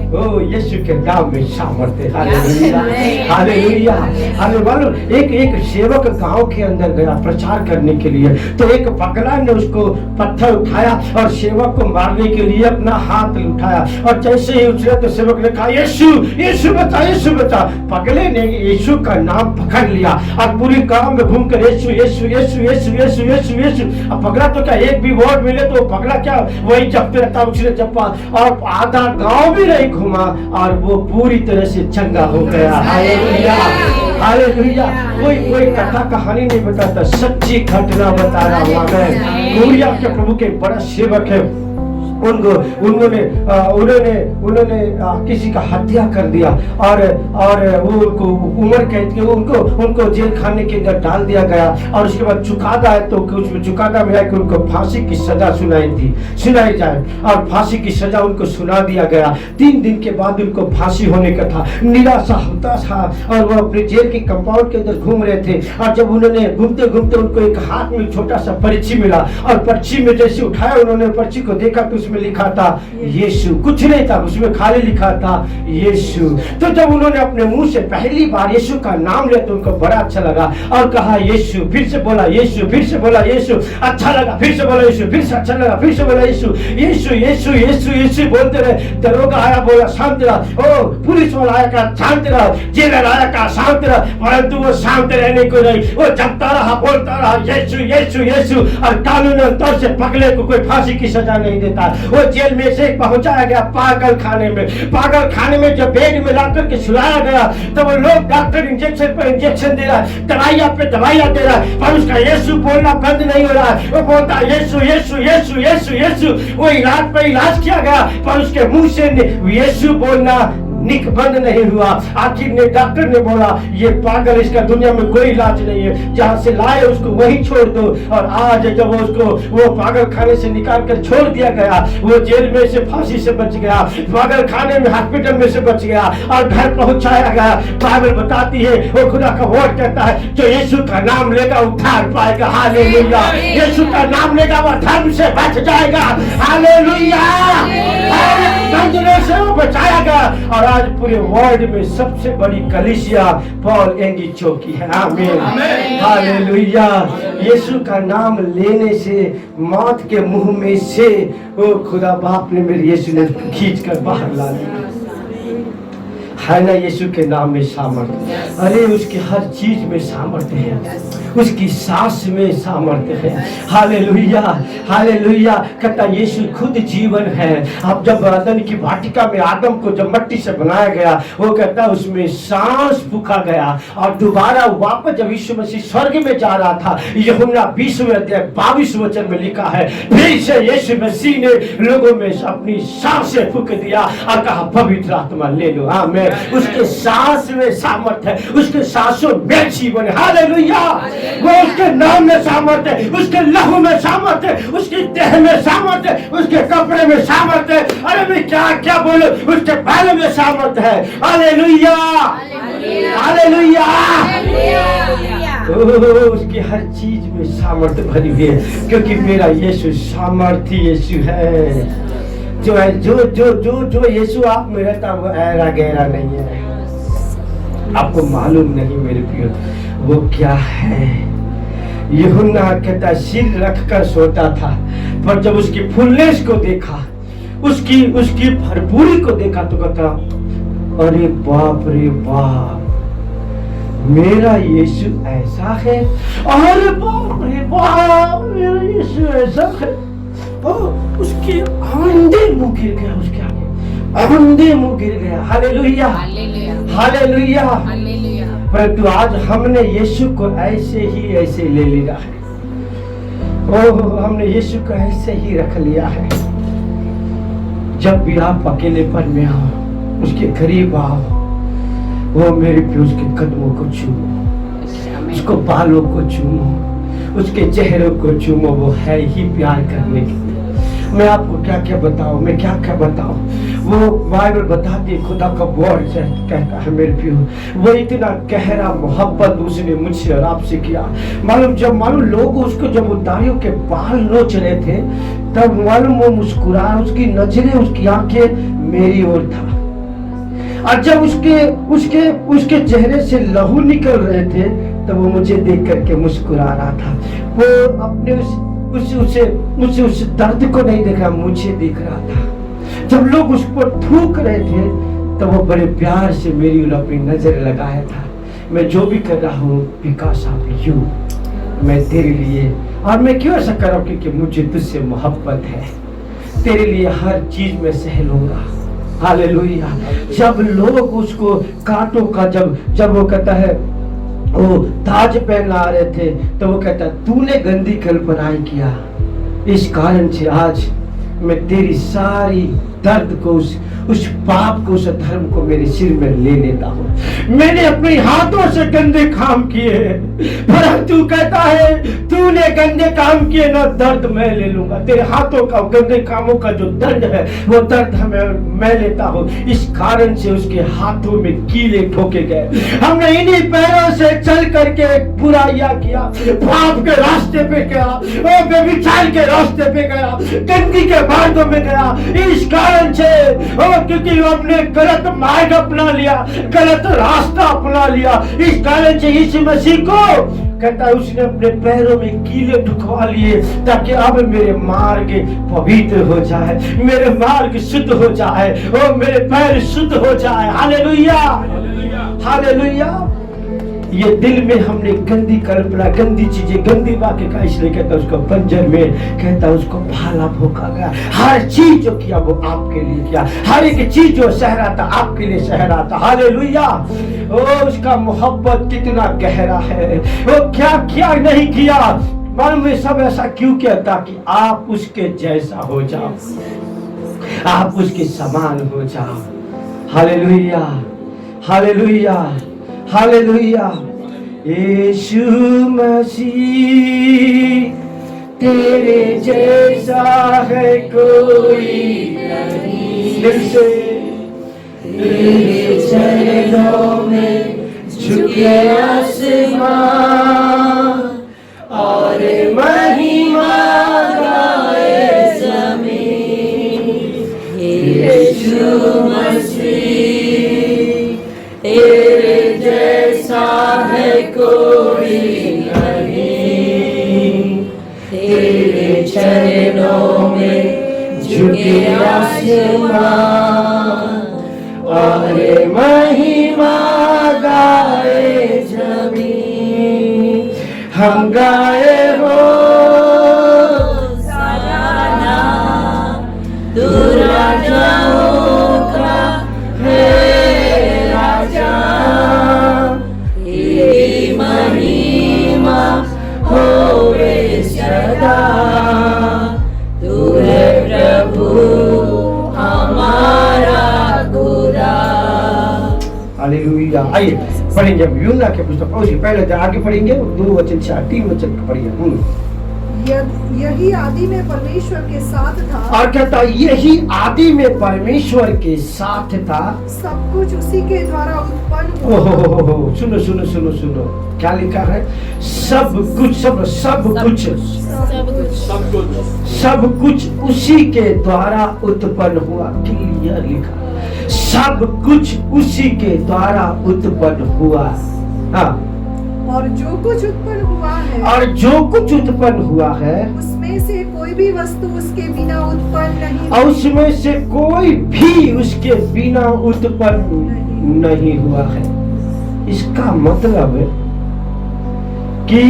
ओ यीशु के नाम में सामर्थ्य। Hallelujah, hallelujah, hallelujah. एक सेवक गांव के अंदर गया प्रचार करने के लिए, तो एक पगला ने उसको पत्थर उठाया और सेवक को मारने के लिए अपना हाथ उठाया, और जैसे ही उछला तो सेवक ने कहा यीशु यीशु बचा, यीशु बचा। पगले ने यीशु का नाम पकड़ लिया और पूरी गांव में घूमकर यीशु यीशु यीशु यीशु यीशु यीशु यीशु। अब पगला तो क्या, एक भी वर्ड मिले तो पगला क्या वही जपते रहता, उसने जपा और आधा गांव भी नहीं घुमा और वो पूरी तरह से चंगा हो गया। Hallelujah, hallelujah. कोई कथा कहानी नहीं बताता, सच्ची घटना बता रहा हूँ मैं। कोरिया के प्रभु के बड़ा सेवक है, उन्होंने किसी का हत्या कर दिया, और वो उनको उम्र कैद के उनको जेल खाने के अंदर डाल दिया गया। और उसके बाद चुकादा है तो उसमें चुकादा में है कि उनको फांसी की सजा सुनाई जाए, और फांसी की सजा उनको सुना दिया गया। 3 दिन के बाद उनको फांसी होने का था। निराशा होता था और वो अपने जेल के कंपाउंड के अंदर घूम रहे थे, और जब उन्होंने घूमते घूमते उनको एक हाथ में छोटा सा पर्ची मिला, और पर्ची में जैसे उठाया उन्होंने पर्ची को देखा तो उसमें लिखा था यीशु, कुछ नहीं था उसमें, खाली लिखा था यीशु। तो जब उन्होंने अपने मुंह से पहली बार यीशु का नाम लिया तो उनको बड़ा अच्छा लगा, और कहा यीशु, फिर से बोला यीशु, फिर से बोला यीशु, अच्छा लगा, फिर से बोला यीशु, फिर से अच्छा लगा, फिर से बोला यीशु, यीशु यीशु यीशु यीशु बोलते रहे। दरोगा आया बोला शांत रहा, ओ पुलिस वाला आया कहा शांत रहा, जेलर आया कहा शांत रहा, परंतु वो शांत रहने को नहीं, वो जपता रहा, बोलता रहा यीशु यीशु यीशु। और कानूनन तौर से पगले को कोई फांसी की सजा नहीं देता। वो जेल में से पहुंचाया गया पागल खाने में, पागल खाने में जब बेड में लाकर के सुलाया गया तो वो लोग डॉक्टर इंजेक्शन पर इंजेक्शन दे रहा है, दवाइयां पे दवाइयां दे रहा है, पर उसका यीशु बोलना बंद नहीं हो रहा है। वो बोलता यीशु यीशु यीशु यीशु यीशु। वो इलाज पे इलाज किया गया पर उसके मुंह से यीशु बोलना बंद नहीं हुआ। आखिर ने डॉक्टर ने बोला ये पागल, इसका दुनिया में कोई इलाज नहीं है, जहाँ से लाए उसको वहीं छोड़ दो। और आज जब उसको वो पागल खाने से निकाल कर छोड़ दिया गया, वो जेल में से फांसी से बच गया, पागल खाने में हॉस्पिटल में से बच गया और घर पहुंचाया गया। बाइबल बताती है, वो खुदा का वर्ड कहता है जो यीशु का नाम लेगा उद्धार पाएगा। हालेलुया, यीशु का नाम लेगा वो धर्म से बच जाएगा। हालेलुया, से वो बचाया गया। और आज पूरे वर्ल्ड में सबसे बड़ी कलीसिया पॉल एंगी चौकी है। Amen, hallelujah. यीशु का नाम लेने से मौत के मुंह में से वो खुदा बाप ने मेरे यीशु ने खींच कर बाहर ला दिया है ना। यीशु के नाम में सामर्थ्य, अरे उसके हर चीज में सामर्थ्य है। उसकी सांस में सामर्थ्य है। Hallelujah, hallelujah. कहता यीशु खुद जीवन है। अब जब आदम की वाटिका में आदम को जब मिट्टी से बनाया गया, वो कहता उसमें सांस फूंका गया और दोबारा वापस जब यीशु मसीह स्वर्ग में जा रहा था, यूहन्ना 20वें अध्याय 22 वचन में लिखा है, फिर से यीशु मसीह ने लोगों में अपनी सांसें फूंक दिया और कहा पवित्र आत्मा ले लो। आमीन। उसके सांस में सामर्थ्य है, उसके सांसों में जीवन है। हालेलुया। वो उसके नाम में सामर्थ्य है, उसके लहू में सामर्थ्य है, उसकी देह में सामर्थ्य है, उसके कपड़े में सामर्थ्य है। अरे मैं क्या क्या बोलूं, उसके पैर में सामर्थ्य है। Hallelujah, hallelujah. उसकी हर चीज में सामर्थ्य भरी हुई है, क्योंकि मेरा यीशु सामर्थ्य यीशु है। जो है जो जो जो जो यीशु आप में रहता वो ऐरा गहरा नहीं है। आपको मालूम नहीं मेरे प्रियो वो क्या है। यूहन्ना कहता सिर रखकर सोता था, पर जब उसकी फुलनेस को देखा, उसकी भरपूरी को देखा तो कहता अरे बाप रे बाप, मेरा यीशु ऐसा है। अरे बाप रे बाप, मेरा यीशु ऐसा है। उसके आंधे मुंह गिर गया, उसके आगे आंधे मुंह गिर गया। Hallelujah, hallelujah. परंतु आज हमने यीशु को ऐसे ले लिया है। ओह, हमने यीशु को ऐसे ही रख लिया है। जब भी आप अकेलेपन में आओ, उसके करीब आओ, वो मेरे पे उसके कदमों को चूमो, उसको बालों को चूमो, उसके चेहरे को चूमो। वो है ही प्यार करने के लिए। मैं आपको क्या क्या बताऊं, मैं क्या क्या बताऊं। वो बाइबल बताती है, खुदा का वर्ड कहता है मेरे प्रियो, वो इतना गहरा मोहब्बत उसने मुझसे और आपसे किया। मालूम लोग उसको जब उदारियों के बाल नोच रहे थे, तब मालूम वो मुस्कुरा, उसकी नजरें, उसकी आंखें मेरी ओर था। और जब उसके चेहरे से लहू निकल रहे थे, तब वो मुझे देख करके मुस्कुरा रहा था। वो अपने उस दर्द को नहीं देख रहा, मुझे देख रहा था। जब लोग उस पर थूक रहे थे, तब वो बड़े प्यार से मेरी ओर अपनी नजर लगाया था। मैं जो भी कर रहा हूँ बिकॉज़ ऑफ यू, मैं तेरे लिए। और मैं क्यों ऐसा कर रहा हूँ, क्योंकि मुझे तुझसे मोहब्बत है। तेरे लिए हर चीज में सह लूंगा। हालेलुया। जब लोग उसको कांटों का जब वो कहता है वो ताज पहना रहे थे, तो वो कहता तूने गंदी कल्पनाएं किया, इस कारण से आज मैं तेरी सारी दर्द को, उस पाप को, उस धर्म को मेरे सिर में ले लेता हूँ। मैंने अपने हाथों से गंदे काम किए, परंतु कहता है तूने गंदे काम किए ना, दर्द मैं ले लूंगा। तेरे हाथों का गंदे कामों का जो दर्द है, वो दर्द मैं लेता हूँ। इस कारण से उसके हाथों में कीले ठोके गए। हमने इन्हीं पैरों से चल करके बुराइयां किया, पाप के रास्ते पे गया, व्यभिचार के रास्ते पे गया, गंदगी के मार्गों में गया। इस कारण से क्योंकि हमने गलत मार्ग अपना लिया, गलत रास्ता अपना लिया। इस कारण से यीशु मसीह को कहता है उसने अपने पैरों में कीले ठुकवा लिए, ताकि अब मेरे मार्ग पवित्र हो जाए, मेरे मार्ग शुद्ध हो जाए, और मेरे पैर शुद्ध हो जाए। Hallelujah, hallelujah. ये दिल में हमने गंदी कल्पना, गंदी चीजें, गंदी वाक्य का, इसलिए कहता उसको बंजर में, कहता उसको भाला भोंका गया। हर चीज जो किया वो आपके लिए किया, हर एक चीज जो सह रहा था आपके लिए सह रहा था। हालेलुया। ओ उसका मोहब्बत कितना गहरा है, वो क्या क्या नहीं किया। मालूम है सब ऐसा क्यों किया, ताकि आप उसके जैसा हो जाओ, आप उसके समान हो जाओ। Hallelujah, hallelujah, hallelujah. Yeshu Masih तेरे जैसा है कोई नहीं। दिल से तेरे चरणों में झुके आसमां और महिमा गाए ज़मीन। यीशु मसीह तेरे जैसा है कोई नहीं। तेरे चरणों में झुके आसमां और महिमा गाए ज़मीन। हम गाए हो सराहना, तू राजाओं का है राजा, तेरी महिमा होवे सदा, तू है प्रभु हमारा खुदा। हालेलुया। आइए पढ़ेंगे अब यूहन्ना के पुस्तक उसके पहले तो आगे पढ़ेंगे 2 वचन से 3 वचन पढ़िए। यही आदि में परमेश्वर के साथ था और कहता यही आदि में परमेश्वर के साथ था। सब कुछ उसी के द्वारा उत्पन्न ओहो हुआ हो हो, सुनो सुनो सुनो सुनो क्या लिखा है? सब कुछ सब कुछ उसी के द्वारा उत्पन्न हुआ। क्लियर लिखा, सब कुछ उसी के द्वारा उत्पन्न हुआ। हाँ, और जो कुछ उत्पन्न हुआ है और जो कुछ उत्पन्न हुआ है उसमें से कोई भी वस्तु उसके बिना उत्पन्न नहीं और उसमें से कोई भी उसके बिना उत्पन्न नहीं हुआ है। इसका मतलब है कि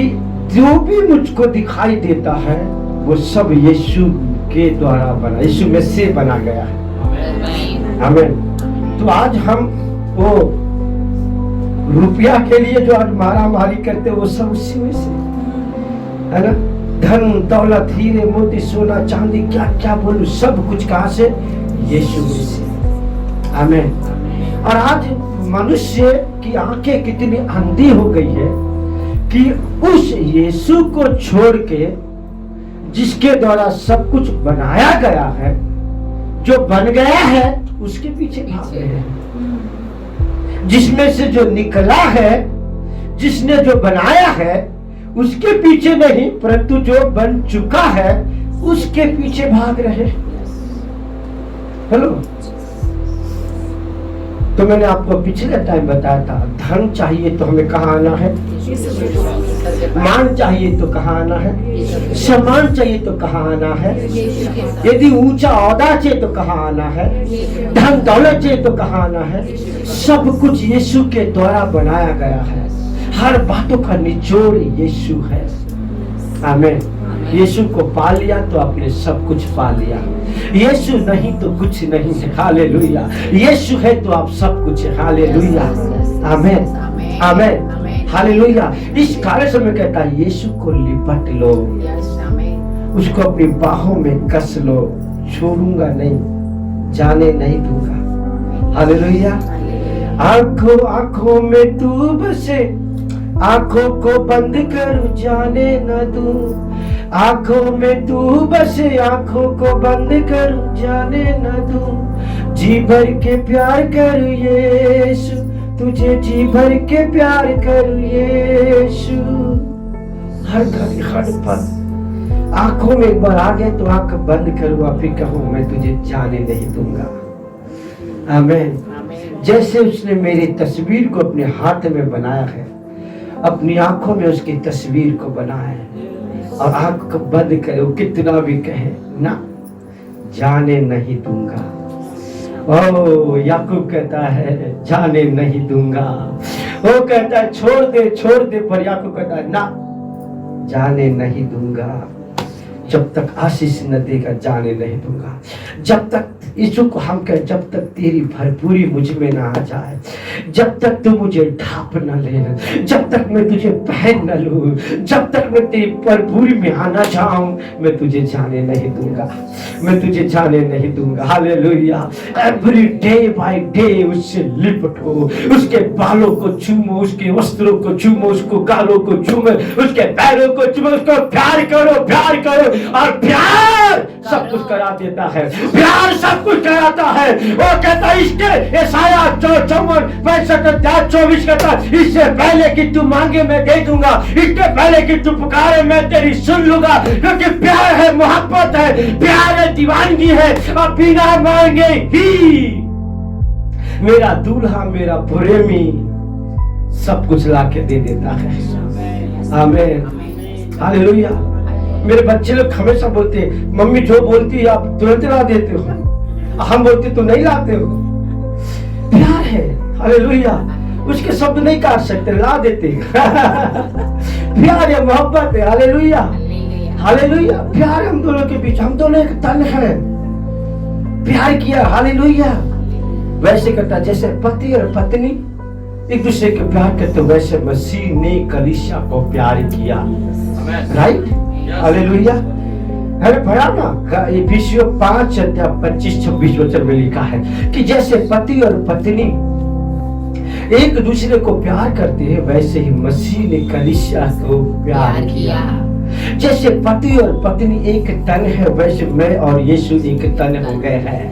जो भी मुझको दिखाई देता है वो सब यीशु के द्वारा बना, यीशु में से बना गया है। आमीन। तो आज हम वो रुपया के लिए जो आज मारामारी करते वो सब उसी में से है ना। धन दौलत हीरे मोती सोना चांदी क्या क्या बोलूं, सब कुछ कहाँ से? यीशु में से। आमीन। और आज मनुष्य की आंखें कितनी अंधी हो गई है कि उस यीशु को छोड़ के जिसके द्वारा सब कुछ बनाया गया है, जो बन गया है उसके पीछे भाग रहे हैं। जिसमें से जो निकला है, जिसने जो बनाया है उसके पीछे नहीं, परंतु जो बन चुका है उसके पीछे भाग रहे। हेलो, तो मैंने आपको पिछले टाइम बताया था, धन चाहिए तो हमें कहाँ आना है? मान चाहिए तो कहाँ आना है? सम्मान चाहिए तो कहाँ आना है? यदि ऊंचा औहदा चाहिए तो कहाँ आना है? धन दौलत चाहिए तो कहाँ आना है? सब कुछ यीशु के द्वारा बनाया गया है। हर बातों का निचोड़ यीशु है। आमीन। यीशु को पा लिया तो आपने सब कुछ पा लिया। यीशु नहीं तो कुछ नहीं है। हालेलुया। यीशु है तो आप सब कुछ है। हालेलुया। आमीन आमीन हालेलुया। इस कार्य समय कहता है यीशु को लिपट लो, उसको अपनी बाहों में कस लो, छोड़ूंगा नहीं, जाने नहीं दूंगा। हालेलुया। आंखों आंखों में तू बसे, आंखों को बंद करूं जाने न दूं। आंखों में तू बसे, आंखों को बंद करूं जाने न दूं। जी भर के प्यार करूं यीशु, तुझे जी भर के प्यार करूं यीशु। हर घड़ी हर पल आंखों में एक बार आ गए तो आंख बंद करूं और फिर कहूं मैं तुझे जाने नहीं दूंगा। आमीन। जैसे उसने मेरी तस्वीर को अपने हाथ में बनाया है, अपनी आंखों में उसकी तस्वीर को बनाया है, और आंख को बंद करे, वो कितना भी कहे ना, जाने नहीं दूंगा। ओ याकूब कहता है जाने नहीं दूंगा। वो कहता है छोड़ दे, पर याकूब कहता है ना, जाने नहीं दूंगा। जब तक आशीष न देगा जाने नहीं दूंगा। जब तक यीशु को हम कहें, जब तक तेरी भरपूरी मुझ में ना आ जाए, जब तक तू मुझे ढांप न ले, जब तक मैं तुझे पहन न लूं, जब तक मैं तेरी भरपूरी में आना चाहूं, मैं तुझे जाने नहीं दूंगा, मैं तुझे जाने नहीं दूंगा। Hallelujah. Every day by day उससे लिपटो, उसके बालों को चूमो, उसके वस्त्रों को चूमो, उसको गालों को चूमो, उसके पैरों को चूमो, उसको प्यार करो और प्यार सब कुछ करा देता है। प्यार सब कुछ कराता है। वो कहता है इसके यशाया 54-65-24 कहता है, इससे पहले कि तू मांगे मैं दे दूंगा, इससे पहले कि तू पुकारे मैं तेरी सुन लूंगा। क्योंकि प्यार है, मोहब्बत है, प्यार है, दीवानगी है, और बिना मांगे ही मेरा दूल्हा मेरा प्रेमी सब कुछ लाके दे देता है। Amen hallelujah. मेरे बच्चे लोग हमेशा बोलते हैं, मम्मी जो बोलती है आप तुरंत ला देते हो, हम बोलते तो नहीं लाते हो। प्यार है। हालेलुया। उसके शब्द नहीं काट सकते, ला देते। प्यार या मोहब्बत है, हालेलुया हालेलुया। प्यार हम दोनों के बीच, हम दोनों एक तन है, प्यार किया, हालेलुया। वैसे करता जैसे पति और पत्नी एक दूसरे के प्यार करते, वैसे मसीह ने कलीसिया को प्यार किया, राइट, हालेलुया। अरे पढ़ा ना इफिसियों 5:25-26 वचन में लिखा है कि जैसे पति और पत्नी एक दूसरे को प्यार करते हैं, वैसे ही मसीह ने कलीसिया को प्यार किया। जैसे पति और पत्नी एक तन है, वैसे मैं और यीशु एक तन हो गए हैं।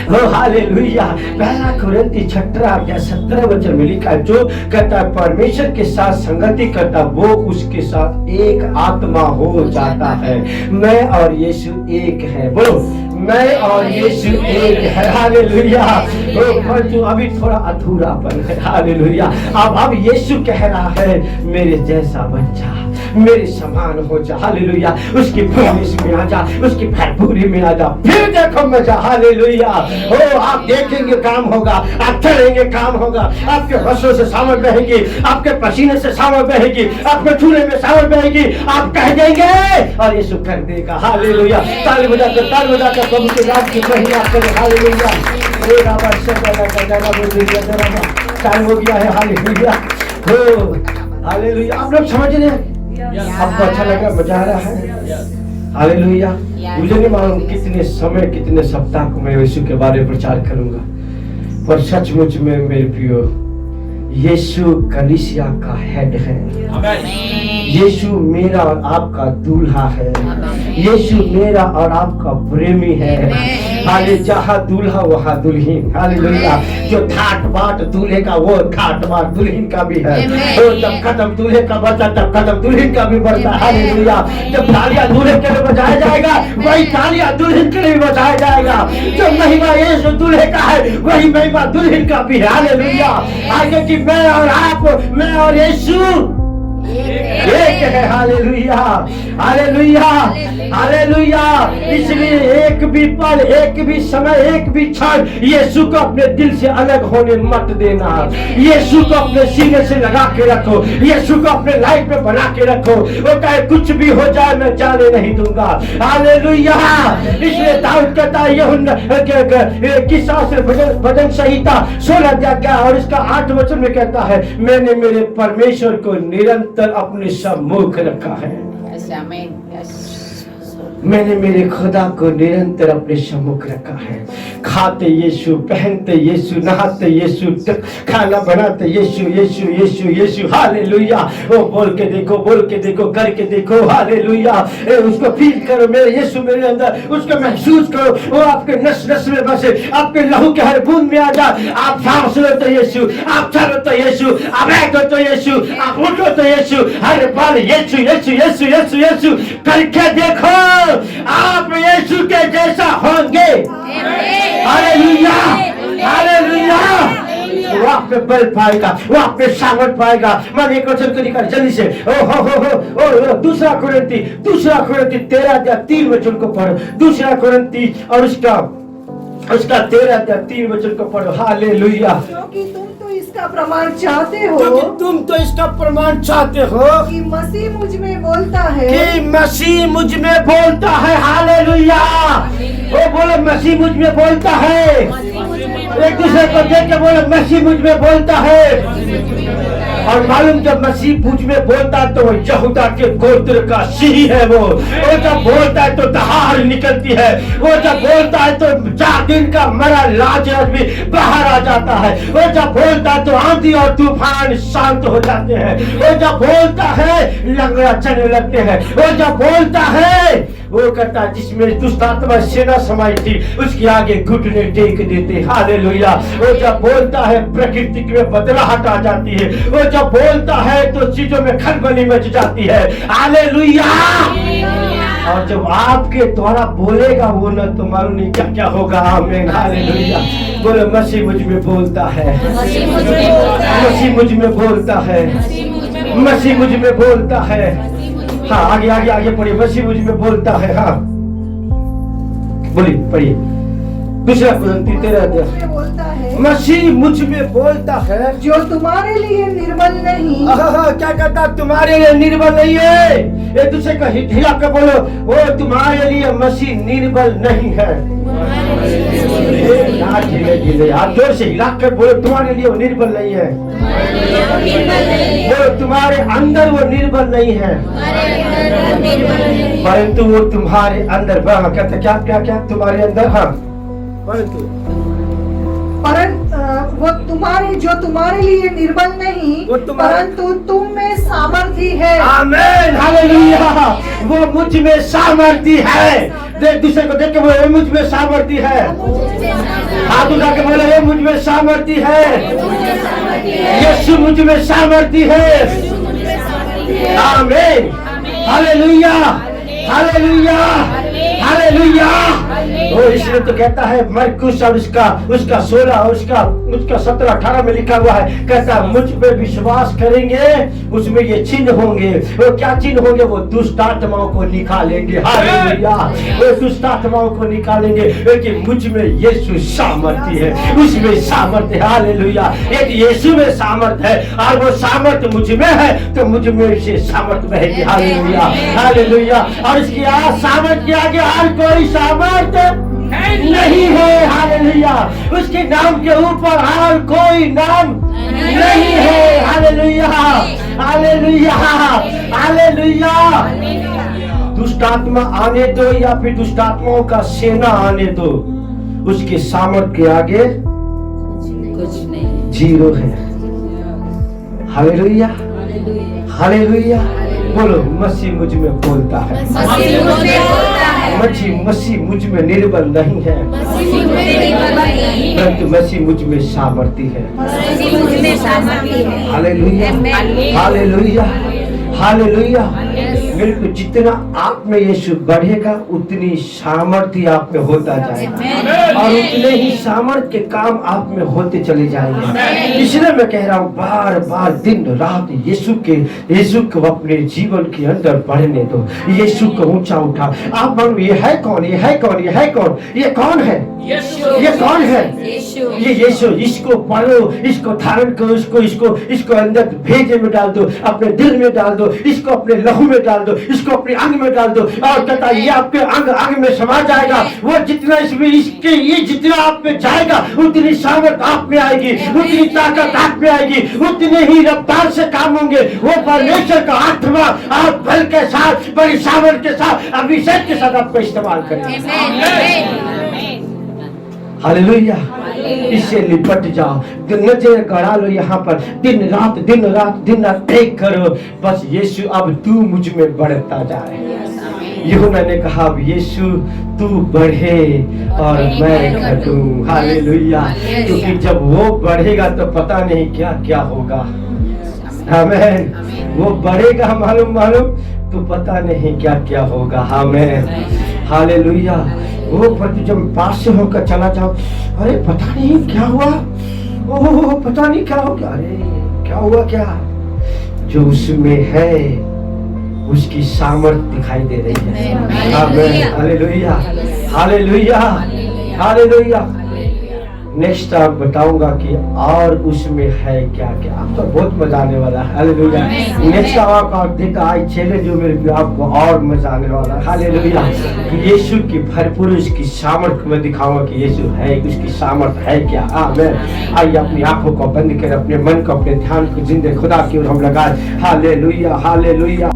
ओ हालेलुया। पहला कुरिन्थी 6:17 वचन में लिखा है, जो कहता है परमेश्वर के साथ संगति करता वो उसके साथ एक आत्मा हो जाता है। मैं और यीशु एक है, बोलो मैं और यीशु एक है, हालेलुया। पर जो अभी थोड़ा अधूरापन है, हालेलुया। अब यीशु कह रहा है मेरे जैसा बच्चा, मेरे समान हो जा, हालेलुया। उसकी प्रवेश में आ जा, उसकी भरपूरी में आ जा, फिर देखो मजा, हालेलुया। ओ आप देखेंगे काम होगा, आप चलेंगे काम होगा, आपके हंसों से सावन बहेगी, आपके पसीने से सावन बहेगी, आपके छूने में सावन बहेगी, आप कह देंगे और यीशु कर देगा, हालेलुया। ताली बजाकर प्रभु के नाम की महिमा करें, हालेलुया। टाइम हो गया है, हालेलुया हालेलुया। आप लोग समझ रहे हैं? आपको अच्छा लगा, मजा आ रहा है, हालेलुया। मुझे नहीं मालूम कितने समय कितने सप्ताह को मैं यीशु के बारे में प्रचार करूंगा, पर सचमुच में मेरे प्रियो यीशु कलीसिया का हेड है। यीशु मेरा और आपका दूल्हा है, यीशु मेरा और आपका प्रेमी है। हाले जहाँ दूल्हा वहाँ दुल्हन, हालेलुया। जो ठाट बाट दूल्हे का वो ठाट बाट दुल्हन का भी है। तो जब कदम दूल्हे का बढ़ता तब कदम दुल्हन का भी बढ़ता, हालेलुया। जब तालियां दूल्हे के लिए बजाया जाएगा, वही तालियां दुल्हन के लिए बजाया जाएगा। जो महिमा यीशु दूल्हे का है, वही महिमा दुल्हन का भी है, हालेलुया। आगे की मैं और आप, मैं और यीशु एक है, हालेलुया हालेलुया हालेलुया। इसलिए एक भी पल, एक भी समय, एक भी क्षण यीशु को अपने दिल से अलग होने मत देना। यीशु को अपने सीने से लगा के रखो, यीशु को अपने लाइफ में बना के रखो। वो कहे कुछ भी हो जाए मैं जाने नहीं दूंगा, हालेलुया। इसलिए दाऊद कहता है भजन संहिता 16 और इसका 8 वचन में कहता है, मैंने मेरे परमेश्वर को निरंतर अपने सम्मुख रखा है। मैंने मेरे खुदा को निरंतर अपने सम्मुख रखा है। खाते यीशु, पहनते यीशु, नहाते यीशु, खाना बनाते यीशु यीशु यीशु यीशु, हालेलुया। वो बोल के देखो, बोल के देखो, करके देखो, हालेलुया। उसको फील करो, मेरे यीशु मेरे अंदर, उसको महसूस करो। वो आपके नस नस में बसे, आपके लहू के हर बूंद में आ जाए। आप सांस लो तो यीशु, आप चलो तो यीशु, आप बैठो तो यीशु, आप उठो तो यीशु, हर पल यीशु यीशु यीशु यीशु यीशु करके देखो, आप यीशु के जैसा होंगे, हालेलुया हालेलुया। वो आप पे बल पाएगा, वो आप पे सामर्थ पाएगा। मन एक वचन को निकाल जल्दी से। ओ दूसरा कुरिन्थी 13:3 वचन को पढ़ो। दूसरा कुरिन्थी और उसका 13:3 वचन को पढ़ो, हालेलुया। क्योंकि तुम तो इसका प्रमाण चाहते हो, तुम तो इसका प्रमाण चाहते हो कि मसीह मुझ में बोलता है, कि मसीह मुझ में बोलता है, हालेलुया। वो बोले मसीह मुझ में बोलता है। एक दूसरे को देख के बोले मसीह मुझ में बोलता है। और मालूम जब मसीह मुझ में बोलता है तो वो यहूदा के गोत्र का सिंह है। वो जब बोलता है तो दहाड़ निकलती है। वो जब बोलता है तो 4 दिन का मरा लाजरस भी बाहर आ जाता है। वो जब बोलता है तो आंधी और तूफान शांत हो जाते हैं। वो जब बोलता है लंगड़ा चलने लगते हैं। वो जब बोलता है, वो कहता है जिसमें दुष्ट आत्मा सेना समाई थी उसके आगे घुटने टेक देते, हालेलुया। वो जब बोलता है प्रकृति में बदलाहट आ जाती है। वो जब बोलता है तो चीजों में खलबली मच जाती है, हालेलुया। और जब आपके द्वारा बोलेगा वो न तो मालूम नहीं क्या क्या होगा, आमीन, हालेलुया। बोले मसीह मुझ में बोलता है, मसीह मुझ में बोलता है, मसीह मुझ में बोलता है। हाँ आगे आगे आगे पढ़िए, मसीह मुझ में बोलता है। हाँ बोलिए, पढ़िए। दूसरा कुरिन्ती 13 मुझ में बोलता है, मसीह मुझ में बोलता है जो तुम्हारे लिए निर्बल नहीं, क्या कहता, तुम्हारे लिए निर्बल नहीं है। एक दूसरे को हिला के बोलो, वो तुम्हारे लिए मसीह निर्बल नहीं है। धीरे धीरे हाथ जोर से हिला कर बोलो, तुम्हारे लिए वो निर्बल नहीं है। बोलो, तुम्हारे अंदर वो निर्बल नहीं है, परंतु वो तुम्हारे अंदर कहते क्या क्या क्या तुम्हारे अंदर, हाँ, परंतु वो तुम्हारे जो तुम्हारे लिए निर्बल नहीं, वो परंतु तुम में सामर्थी है। Amen, hallelujah. वो मुझ में सामर्थी है। देख दूसरे को देख के बोले, मुझ में सामर्थी है। हाथ उठा के बोले, मुझ में सामर्थी है। यीशु मुझ में सामर्थी है। Amen, hallelujah, hallelujah, hallelujah. वो इसलिए तो कहता है मरकुस और उसका 16 और उसका 17-18 में लिखा हुआ है, कहता है मुझ पे विश्वास करेंगे, उसमें ये चिन्ह होंगे। वो क्या चिन्ह होंगे? वो दुष्ट आत्माओं को निकालेंगे। हालेलुया, वो दुष्ट आत्माओं को निकालेंगे, क्योंकि मुझ में यीशु सामर्थ्य है, उसमें सामर्थ्य है। हालेलुया, यदि यीशु में सामर्थ्य है और वो सामर्थ्य मुझ में है, तो मुझ में से सामर्थ्य बहेगी। Hallelujah, hallelujah. और इसकी सामर्थ्य के आगे और कोई सामर्थ्य नहीं है। हालेलुया, उसके नाम के ऊपर और कोई नाम नहीं है। Hallelujah, hallelujah, hallelujah. दुष्ट आत्मा आने दो या फिर दुष्ट आत्माओं का सेना आने दो, उसके सामर्थ्य के आगे कुछ नहीं। जीरो है। Hallelujah, hallelujah. बोलो, मसीह मुझ में बोलता है। मसीह मुझ में निर्बल नहीं है, परंतु मसीह मुझ में सामर्थ्य है। Hallelujah, hallelujah, hallelujah. मेरे को जितना आप में यीशु बढ़ेगा, उतनी सामर्थ्य आप में होता जाएगा और उतने ही सामर्थ्य के काम आप में होते चले जाएंगे। इसलिए मैं कह रहा हूँ, बार बार दिन रात यीशु को अपने जीवन के अंदर बढ़ने दो। यीशु को ऊंचा उठा। आप मानो, ये है कौन? ये है कौन? ये है कौन? ये कौन है? ये कौन है? ये यीशु। इसको पढ़ो, इसको धारण करो, इसको अंदर भेजे में डाल दो, अपने दिल में डाल दो, इसको अपने लहू में डाल दो, इसको अपने अंग में डाल दो, और कहता ये आपके अंग में समा जाएगा। वो जितना इसमें ये जितना आप में जाएगा, उतनी सामर्थ आप में आएगी, उतनी ताकत आप में आएगी, उतने ही रफ्तार से काम होंगे। वो परमेश्वर का आत्मा आप बल के साथ, बड़ी सामर्थ के साथ, अभिषेक के साथ आपको इस्तेमाल करेंगे। हालेलुया, इससे लिपट जाओ, नजर गड़ा लो यहाँ पर, दिन रात एक करो, बस यीशु अब तू मुझ में बढ़ता जाए। यूहन्ना ने कहा, यीशु तू बढ़े और मैं घटूं। हालेलुया, क्योंकि जब वो बढ़ेगा तो पता नहीं क्या क्या होगा। आमीन, वो बढ़ेगा, मालूम तो पता नहीं क्या क्या होगा। आमीन, हालेलुया। वो पर जब पास से होकर चला जाओ, अरे पता नहीं क्या हुआ, ओह पता नहीं क्या हो गया, अरे क्या हुआ, क्या जो उसमें है उसकी सामर्थ्य दिखाई दे रही है। Amen, hallelujah, hallelujah, hallelujah. Next आप बताऊंगा कि और उसमें है क्या क्या, आपको बहुत मजा आने वाला है। हालेलुया, नेक्स्ट आप देखा आज चले जो मेरे आपको और मजा आने वाला है। हालेलुया, यीशु की भरपूर उसकी सामर्थ्य में दिखाऊंगा कि यीशु है, उसकी सामर्थ्य है क्या। आमीन। आइए अपनी आंखों को बंद कर अपने मन को, अपने ध्यान को जिंदे खुदा की ओर हम लगाए। Hallelujah, hallelujah.